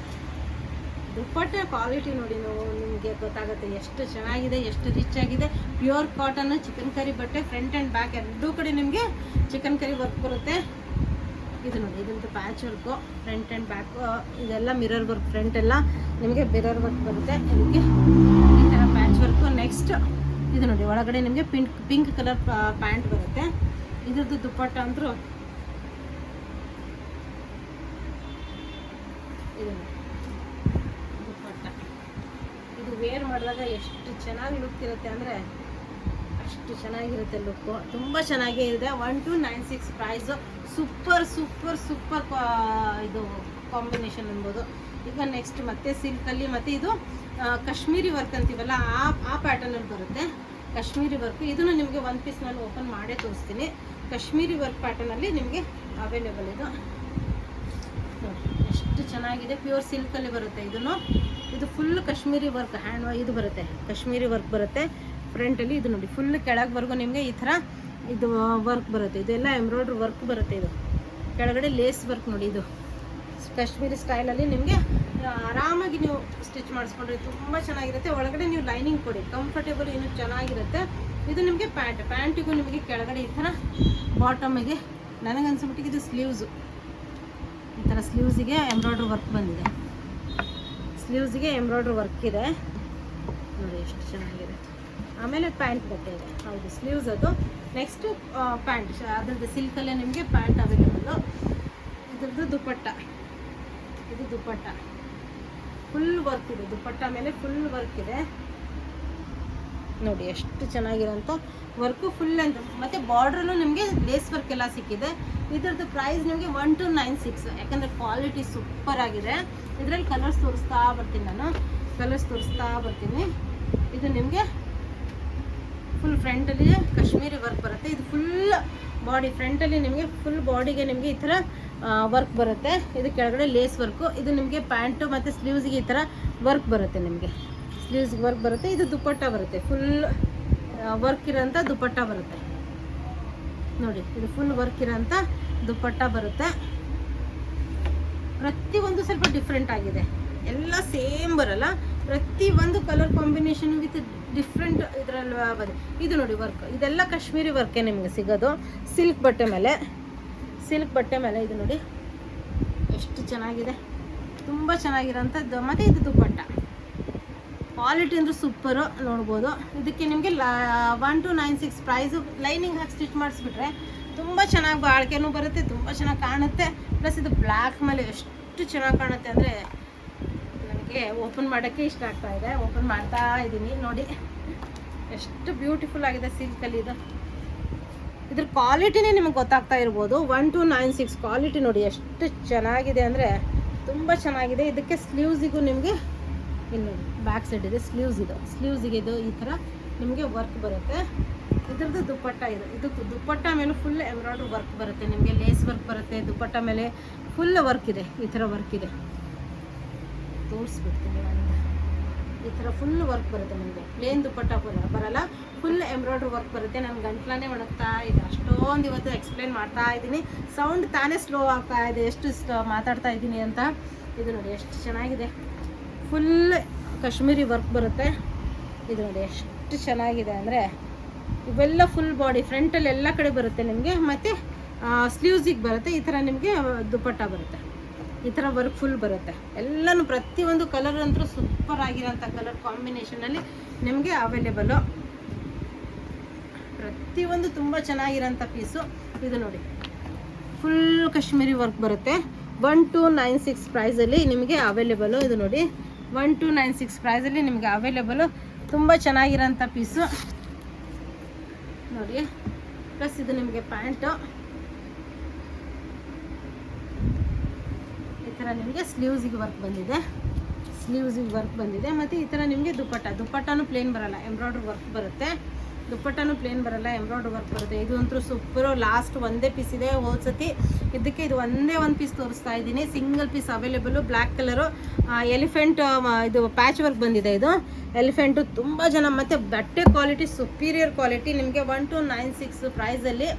ದುಪ್ಪಟ್ಟ ಕ್ವಾಲಿಟಿ ನೋಡಿ, ನಿಮಗೆ ಗೊತ್ತಾಗುತ್ತೆ ಎಷ್ಟು ಚೆನ್ನಾಗಿದೆ, ಎಷ್ಟು ರಿಚ್ ಆಗಿದೆ. ಪ್ಯೂರ್ ಕಾಟನ್ ಚಿಕನ್ ಕರಿ ಬಟ್ಟೆ, ಫ್ರಂಟ್ ಆ್ಯಂಡ್ ಬ್ಯಾಕ್ ಎರಡೂ ಕಡೆ ನಿಮಗೆ ಚಿಕನ್ ಕರಿ ವರ್ಕ್ ಬರುತ್ತೆ. ಇದು ನೋಡಿ, ಇದಂತೂ patch work, front and back ಇದೆಲ್ಲ ಮಿರರ್ ವರ್ಕ್. ಫ್ರಂಟ್ ಎಲ್ಲ ನಿಮಗೆ ಮಿರರ್ ವರ್ಕ್ ಬರುತ್ತೆ. ಇದಕ್ಕೆ ಈ ಥರ ಪ್ಯಾಚ್ ವರ್ಕು. ನೆಕ್ಸ್ಟ್ ಇದು ನೋಡಿ, ಒಳಗಡೆ ನಿಮಗೆ ಪಿಂಕ್ ಕಲರ್ ಪ್ಯಾಂಟ್ ಬರುತ್ತೆ. ಇದ್ರದ್ದು ದುಪ್ಪಟ್ಟ ಅಂತೂ ಇದು ದುಪ್ಪಟ್ಟ. ಇದು ವೇರ್ ಮಾಡಿದಾಗ ಎಷ್ಟು ಚೆನ್ನಾಗಿ ಲುಕ್ ಇರುತ್ತೆ ಅಂದರೆ ಅಷ್ಟು ಚೆನ್ನಾಗಿರುತ್ತೆ ಲುಕ್ಕು. ತುಂಬ ಚೆನ್ನಾಗೇ ಇದೆ. 1296 ಪ್ರೈಸು. ಸೂಪರ್ ಇದು ಕಾಂಬಿನೇಷನ್ ಅನ್ಬೋದು. ಈಗ ನೆಕ್ಸ್ಟ್ ಮತ್ತೆ ಸಿಲ್ಕಲ್ಲಿ ಮತ್ತು ಇದು ಕಾಶ್ಮೀರಿ ವರ್ಕ್ ಅಂತೀವಲ್ಲ ಆ ಪ್ಯಾಟರ್ನಲ್ಲಿ ಬರುತ್ತೆ. ಕಾಶ್ಮೀರಿ ವರ್ಕ್ ಇದನ್ನು ನಿಮಗೆ ಒಂದು ಪೀಸ್ನಲ್ಲಿ ಓಪನ್ ಮಾಡೇ ತೋರಿಸ್ತೀನಿ. ಕಾಶ್ಮೀರಿ ವರ್ಕ್ ಪ್ಯಾಟರ್ನಲ್ಲಿ ನಿಮಗೆ ಅವೈಲೇಬಲ್ ಇದು. ಎಷ್ಟು ಚೆನ್ನಾಗಿದೆ. ಪ್ಯೂರ್ ಸಿಲ್ಕಲ್ಲಿ ಬರುತ್ತೆ ಇದನ್ನು. ಇದು ಫುಲ್ ಕಾಶ್ಮೀರಿ ವರ್ಕ್, ಇದು ಬರುತ್ತೆ, ಕಾಶ್ಮೀರಿ ವರ್ಕ್ ಬರುತ್ತೆ ಫ್ರಂಟಲ್ಲಿ. ಇದು ನೋಡಿ ಫುಲ್ ಕೆಳಗವರೆಗೂ ನಿಮಗೆ ಈ ಥರ ಇದು ವರ್ಕ್ ಬರುತ್ತೆ. ಇದೆಲ್ಲ ಎಂಬ್ರಾಯ್ಡ್ರಿ ವರ್ಕ್ ಬರುತ್ತೆ. ಇದು ಕೆಳಗಡೆ ಲೇಸ್ ವರ್ಕ್ ನೋಡಿ. ಇದು ಕಾಶ್ಮೀರಿ ಸ್ಟೈಲಲ್ಲಿ ನಿಮಗೆ ಆರಾಮಾಗಿ ನೀವು ಸ್ಟಿಚ್ ಮಾಡಿಸ್ಕೊಂಡ್ರೆ ತುಂಬ ಚೆನ್ನಾಗಿರುತ್ತೆ. ಒಳಗಡೆ ನೀವು ಲೈನಿಂಗ್ ಕೊಡಿ, ಕಂಫರ್ಟೇಬಲ್ ಇನ್ನೂ ಚೆನ್ನಾಗಿರುತ್ತೆ. ಇದು ನಿಮಗೆ ಪ್ಯಾಂಟಿಗೂ ನಿಮಗೆ ಕೆಳಗಡೆ ಈ ಥರ ಬಾಟಮಿಗೆ ನನಗನ್ಸ್ಬಿಟ್ಟಿಗೆ ಇದು ಸ್ಲೀವ್ಸು. ಈ ಥರ ಸ್ಲೀವ್ಸಿಗೆ ಎಂಬ್ರಾಯ್ಡ್ರಿ ವರ್ಕ್ ಬಂದಿದೆ. ಸ್ಲೀವ್ಸಿಗೆ ಎಂಬ್ರಾಯ್ಡ್ರಿ ವರ್ಕ್ ಇದೆ ನೋಡಿ, ಎಷ್ಟು ಚೆನ್ನಾಗಿದೆ. ಆಮೇಲೆ ಪ್ಯಾಂಟ್ ಬಟ್ಟೆ ಇದೆ. ಹೌದು, ಸ್ಲೀವ್ಸ್ ಅದು. ನೆಕ್ಸ್ಟು ಪ್ಯಾಂಟ್, ಅದ್ರದ್ದು ಸಿಲ್ಕಲ್ಲೇ ನಿಮಗೆ ಪ್ಯಾಂಟ್ ಅವೈಲೇಬಲ್ಲು. ಇದ್ರದ್ದು ದುಪ್ಪಟ್ಟ. ಇದು ದುಪ್ಪಟ್ಟ ಫುಲ್ ವರ್ಕ್ ಇದೆ. ದುಪ್ಪಟ್ಟ ಮೇಲೆ ಫುಲ್ ವರ್ಕ್ ಇದೆ ನೋಡಿ, ಎಷ್ಟು ಚೆನ್ನಾಗಿರೋಂಥ ವರ್ಕು ಫುಲ್ ಅಂತ. ಮತ್ತು ಬಾರ್ಡ್ರಲ್ಲೂ ನಿಮಗೆ ಲೇಸ್ ವರ್ಕ್ ಎಲ್ಲ ಸಿಕ್ಕಿದೆ. ಇದ್ರದ್ದು ಪ್ರೈಸ್ ನಿಮಗೆ 1296. ಯಾಕಂದರೆ ಕ್ವಾಲಿಟಿ ಸೂಪರ್ ಆಗಿದೆ. ಇದರಲ್ಲಿ ಕಲರ್ಸ್ ತೋರಿಸ್ತಾ ಬರ್ತೀನಿ. ಇದು ನಿಮಗೆ ಫುಲ್ ಫ್ರಂಟಲ್ಲಿ ಕಾಶ್ಮೀರಿ ವರ್ಕ್ ಬರುತ್ತೆ. ಇದು ಫುಲ್ ಬಾಡಿ ಫ್ರಂಟಲ್ಲಿ ನಿಮಗೆ ಫುಲ್ ಬಾಡಿಗೆ ನಿಮಗೆ ಈ ಥರ ವರ್ಕ್ ಬರುತ್ತೆ. ಇದು ಕೆಳಗಡೆ ಲೇಸ್ ವರ್ಕು. ಇದು ನಿಮಗೆ ಪ್ಯಾಂಟು ಮತ್ತು ಸ್ಲೀವ್ಸ್ಗೆ ಈ ಥರ ವರ್ಕ್ ಬರುತ್ತೆ. ನಿಮಗೆ ಸ್ಲೀವ್ಸ್ಗೆ ವರ್ಕ್ ಬರುತ್ತೆ. ಇದು ದುಪ್ಪಟ್ಟ ಬರುತ್ತೆ, ಫುಲ್ ವರ್ಕ್ ಇರೋಂಥ ದುಪ್ಪಟ್ಟ ಬರುತ್ತೆ ನೋಡಿ. ಇದು ಫುಲ್ ವರ್ಕ್ ಇರೋಂಥ ದುಪ್ಪಟ್ಟ ಬರುತ್ತೆ. ಪ್ರತಿಯೊಂದು ಸ್ವಲ್ಪ ಡಿಫ್ರೆಂಟ್ ಆಗಿದೆ, ಎಲ್ಲ ಸೇಮ್ ಬರಲ್ಲ. ಪ್ರತಿಯೊಂದು ಕಲರ್ ಕಾಂಬಿನೇಷನ್ ವಿತ್ ಡಿಫ್ರೆಂಟ್ ಇದರಲ್ಲಿ ಬರುತ್ತೆ. ಇದು ನೋಡಿ ವರ್ಕ್, ಇದೆಲ್ಲ ಕಾಶ್ಮೀರಿ ವರ್ಕೇ ನಿಮಗೆ ಸಿಗೋದು. ಸಿಲ್ಕ್ ಬಟ್ಟೆ ಮೇಲೆ ಇದು ನೋಡಿ ಎಷ್ಟು ಚೆನ್ನಾಗಿದೆ, ತುಂಬ ಚೆನ್ನಾಗಿರೋಂಥದ್ದು. ಮತ್ತು ಇದು ದುಪ್ಪಟ್ಟ ಕ್ವಾಲಿಟಿ ಅಂದರೆ ಸೂಪರು ನೋಡ್ಬೋದು. ಇದಕ್ಕೆ ನಿಮಗೆ 1296 ಪ್ರೈಸು. ಲೈನಿಂಗ್ ಹಾಕಿ ಸ್ಟಿಚ್ ಮಾಡಿಸ್ಬಿಟ್ರೆ ತುಂಬ ಚೆನ್ನಾಗಿ ಬಾಳಿಕೆನೂ ಬರುತ್ತೆ, ತುಂಬ ಚೆನ್ನಾಗಿ ಕಾಣುತ್ತೆ. ಪ್ಲಸ್ ಇದು ಬ್ಲ್ಯಾಕ್ ಮೇಲೆ ಎಷ್ಟು ಚೆನ್ನಾಗಿ ಕಾಣುತ್ತೆ ಅಂದರೆ ನನಗೆ ಓಪನ್ ಮಾಡೋಕ್ಕೆ ಇಷ್ಟ ಆಗ್ತಾ ಇದೆ. ಓಪನ್ ಮಾಡ್ತಾ ಇದ್ದೀನಿ ನೋಡಿ, ಎಷ್ಟು ಬ್ಯೂಟಿಫುಲ್ ಆಗಿದೆ ಸಿಲ್ಕಲ್ಲಿ. ಇದ್ರ ಕ್ವಾಲಿಟಿನೇ ನಿಮಗೆ ಗೊತ್ತಾಗ್ತಾ ಇರ್ಬೋದು. 1296 ಕ್ವಾಲಿಟಿ ನೋಡಿ ಎಷ್ಟು ಚೆನ್ನಾಗಿದೆ ಅಂದರೆ ತುಂಬ ಚೆನ್ನಾಗಿದೆ. ಇದಕ್ಕೆ ಸ್ಲೀವ್ಸಿಗೂ ನಿಮಗೆ ಇನ್ನು ಬ್ಯಾಕ್ ಸೈಡ್ ಇದೆ ಸ್ಲೀವ್ಸಿಗೆ ಇದು ಈ ಥರ ನಿಮಗೆ ವರ್ಕ್ ಬರುತ್ತೆ. ಇದ್ರದ್ದು ದುಪ್ಪಟ್ಟ ಇದು ದುಪ್ಪಟ್ಟ ಮೇಲೆ ಫುಲ್ ಎಂಬ್ರಾಯ್ಡ್ರಿ ವರ್ಕ್ ಬರುತ್ತೆ. ನಿಮಗೆ ಲೇಸ್ ವರ್ಕ್ ಬರುತ್ತೆ. ದುಪ್ಪಟ್ಟ ಮೇಲೆ ಫುಲ್ ವರ್ಕ್ ಇದೆ, ಈ ಥರ ವರ್ಕ್ ಇದೆ. ತೋರಿಸ್ಬಿಡ್ತೀನಿ ಒಂದು ಈ ಥರ ಫುಲ್ ವರ್ಕ್ ಬರುತ್ತೆ ನಿಮಗೆ. ಪ್ಲೇನ್ ದುಪ್ಪಟ್ಟ ಬರಲ್ಲ, ಫುಲ್ ಎಂಬ್ರಾಯ್ಡ್ರಿ ವರ್ಕ್ ಬರುತ್ತೆ. ನನ್ನ ಗಂಟ್ಲನೇ ಒಣಗ್ತಾ ಇದೆ, ಅಷ್ಟೊಂದು ಇವತ್ತು ಎಕ್ಸ್ಪ್ಲೇನ್ ಮಾಡ್ತಾ ಇದ್ದೀನಿ. ಸೌಂಡ್ ತಾನೇ ಸ್ಲೋ ಆಗ್ತಾ ಇದೆ, ಎಷ್ಟು ಮಾತಾಡ್ತಾ ಇದ್ದೀನಿ ಅಂತ. ಇದು ನೋಡಿ ಎಷ್ಟು ಚೆನ್ನಾಗಿದೆ, ಫುಲ್ ಕಾಶ್ಮೀರಿ ವರ್ಕ್ ಬರುತ್ತೆ. ಇದು ನೋಡಿ ಎಷ್ಟು ಚೆನ್ನಾಗಿದೆ ಅಂದರೆ, ಇವೆಲ್ಲ ಫುಲ್ ಬಾಡಿ ಫ್ರಂಟಲ್ಲಿ ಎಲ್ಲ ಕಡೆ ಬರುತ್ತೆ ನಿಮಗೆ. ಮತ್ತು ಸ್ಲೀವ್ಸಿಗೆ ಬರುತ್ತೆ, ಈ ಥರ ನಿಮಗೆ ದುಪ್ಪಟ್ಟ ಬರುತ್ತೆ, ಈ ಥರ ವರ್ಕ್ ಫುಲ್ ಬರುತ್ತೆ. ಎಲ್ಲನೂ ಪ್ರತಿಯೊಂದು ಕಲರ್ ಅಂತೂ ಸೂಪರ್ ಆಗಿರೋಂಥ ಕಲರ್ ಕಾಂಬಿನೇಷನಲ್ಲಿ ನಿಮಗೆ ಅವೈಲೇಬಲು. ಪ್ರತಿಯೊಂದು ತುಂಬ ಚೆನ್ನಾಗಿರೋಂಥ ಪೀಸು. ಇದು ನೋಡಿ ಫುಲ್ ಕಾಶ್ಮೀರಿ ವರ್ಕ್ ಬರುತ್ತೆ. 1296 ಪ್ರೈಸಲ್ಲಿ ನಿಮಗೆ ಅವೈಲೇಬಲು. ಇದು ನೋಡಿ 1296 ಪ್ರೈಸಲ್ಲಿ ನಿಮಗೆ ಅವೈಲೇಬಲು. ತುಂಬ ಚೆನ್ನಾಗಿರೋಂಥ ಪೀಸು ನೋಡಿ. ಪ್ಲಸ್ ಇದು ನಿಮಗೆ ಪ್ಯಾಂಟು, ಈ ಥರ ನಿಮಗೆ ಸ್ಲೀವ್ಸಿಗೆ ವರ್ಕ್ ಬಂದಿದೆ, ಮತ್ತು ಈ ಥರ ನಿಮಗೆ ದುಪ್ಪಟ್ಟನೂ ಪ್ಲೇನ್ ಬರಲ್ಲ, ಎಂಬ್ರಾಯ್ಡ್ರಿ ವರ್ಕ್ ಬರುತ್ತೆ. ದುಪ್ಪಟ್ಟನೂ ಪ್ಲೇನ್ ಬರಲ್ಲ, ಎಂಬ್ರಾಯ್ಡ್ರಿ ವರ್ಕ್ ಬರುತ್ತೆ. ಇದು ಅಂತೂ ಸೂಪರು. ಲಾಸ್ಟ್ ಒಂದೇ ಪೀಸ್ ಇದೆ ಹೋದ್ಸತಿ, ಇದಕ್ಕೆ ಇದು ಒಂದೇ ಒಂದು ಪೀಸ್ ತೋರಿಸ್ತಾ ಇದ್ದೀನಿ. Single piece available, black colour. Elephant ಇದು ಪ್ಯಾಚ್ ವರ್ಕ್ ಬಂದಿದೆ. ಇದು ಎಲಿಫೆಂಟು ತುಂಬ ಜನ, ಮತ್ತು ಬಟ್ಟೆ ಕ್ವಾಲಿಟಿ ಸುಪೀರಿಯರ್ ಕ್ವಾಲಿಟಿ ನಿಮಗೆ 1296 ಪ್ರೈಸಲ್ಲಿ.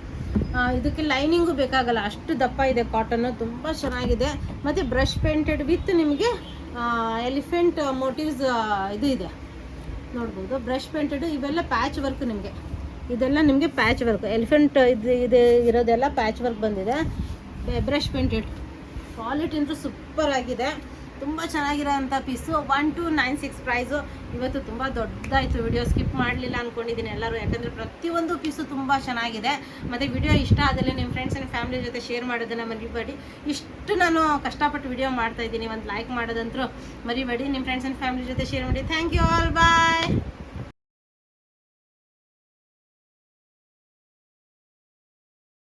ಇದಕ್ಕೆ ಲೈನಿಂಗು ಬೇಕಾಗಲ್ಲ, ಅಷ್ಟು ದಪ್ಪ ಇದೆ ಕಾಟನ್ನು, ತುಂಬ ಚೆನ್ನಾಗಿದೆ. ಮತ್ತು ಬ್ರಷ್ ಪೇಂಟೆಡ್ ವಿತ್ ನಿಮಗೆ ಎಲಿಫೆಂಟ್ ಮೋಟಿವ್ಸ್ ಇದು ಇದೆ ನೋಡ್ಬೋದು, ಬ್ರಷ್ ಪೇಂಟೆಡ್. ಇವೆಲ್ಲ ಪ್ಯಾಚ್ ವರ್ಕ್ ನಿಮಗೆ, ಇದೆಲ್ಲ ನಿಮಗೆ ಪ್ಯಾಚ್ ವರ್ಕ್. ಎಲಿಫೆಂಟ್ ಇದು ಇರೋದೆಲ್ಲ ಪ್ಯಾಚ್ ವರ್ಕ್ ಬಂದಿದೆ, ಬ್ರಷ್ ಪೇಂಟೆಡ್. ಕ್ವಾಲಿಟಿ ಅಂತೂ ಸೂಪರ್ ಆಗಿದೆ, ತುಂಬ ಚೆನ್ನಾಗಿರೋಂಥ ಪೀಸು. 1296 ಪ್ರೈಸು. ಇವತ್ತು ತುಂಬ ದೊಡ್ಡದಾಯಿತು ವಿಡಿಯೋ, ಸ್ಕಿಪ್ ಮಾಡಲಿಲ್ಲ ಅಂದ್ಕೊಂಡಿದ್ದೀನಿ ಎಲ್ಲರೂ, ಯಾಕಂದರೆ ಪ್ರತಿಯೊಂದು ಪೀಸು ತುಂಬ ಚೆನ್ನಾಗಿದೆ. ಮತ್ತು ವಿಡಿಯೋ ಇಷ್ಟ ಆದಲ್ಲಿ ನಿಮ್ಮ ಫ್ರೆಂಡ್ಸ್ ಆ್ಯಂಡ್ ಫ್ಯಾಮಿಲಿ ಜೊತೆ ಶೇರ್ ಮಾಡೋದನ್ನು ಮರಿಬೇಡಿ. ಇಷ್ಟು ನಾನು ಕಷ್ಟಪಟ್ಟು ವಿಡಿಯೋ ಮಾಡ್ತಾಯಿದ್ದೀನಿ, ಒಂದು ಲೈಕ್ ಮಾಡೋದಂತೂ ಮರಿಬೇಡಿ. ನಿಮ್ಮ ಫ್ರೆಂಡ್ಸ್ ಆ್ಯಂಡ್ ಫ್ಯಾಮಿಲಿ ಜೊತೆ ಶೇರ್ ಮಾಡಿ. Thank you all, bye.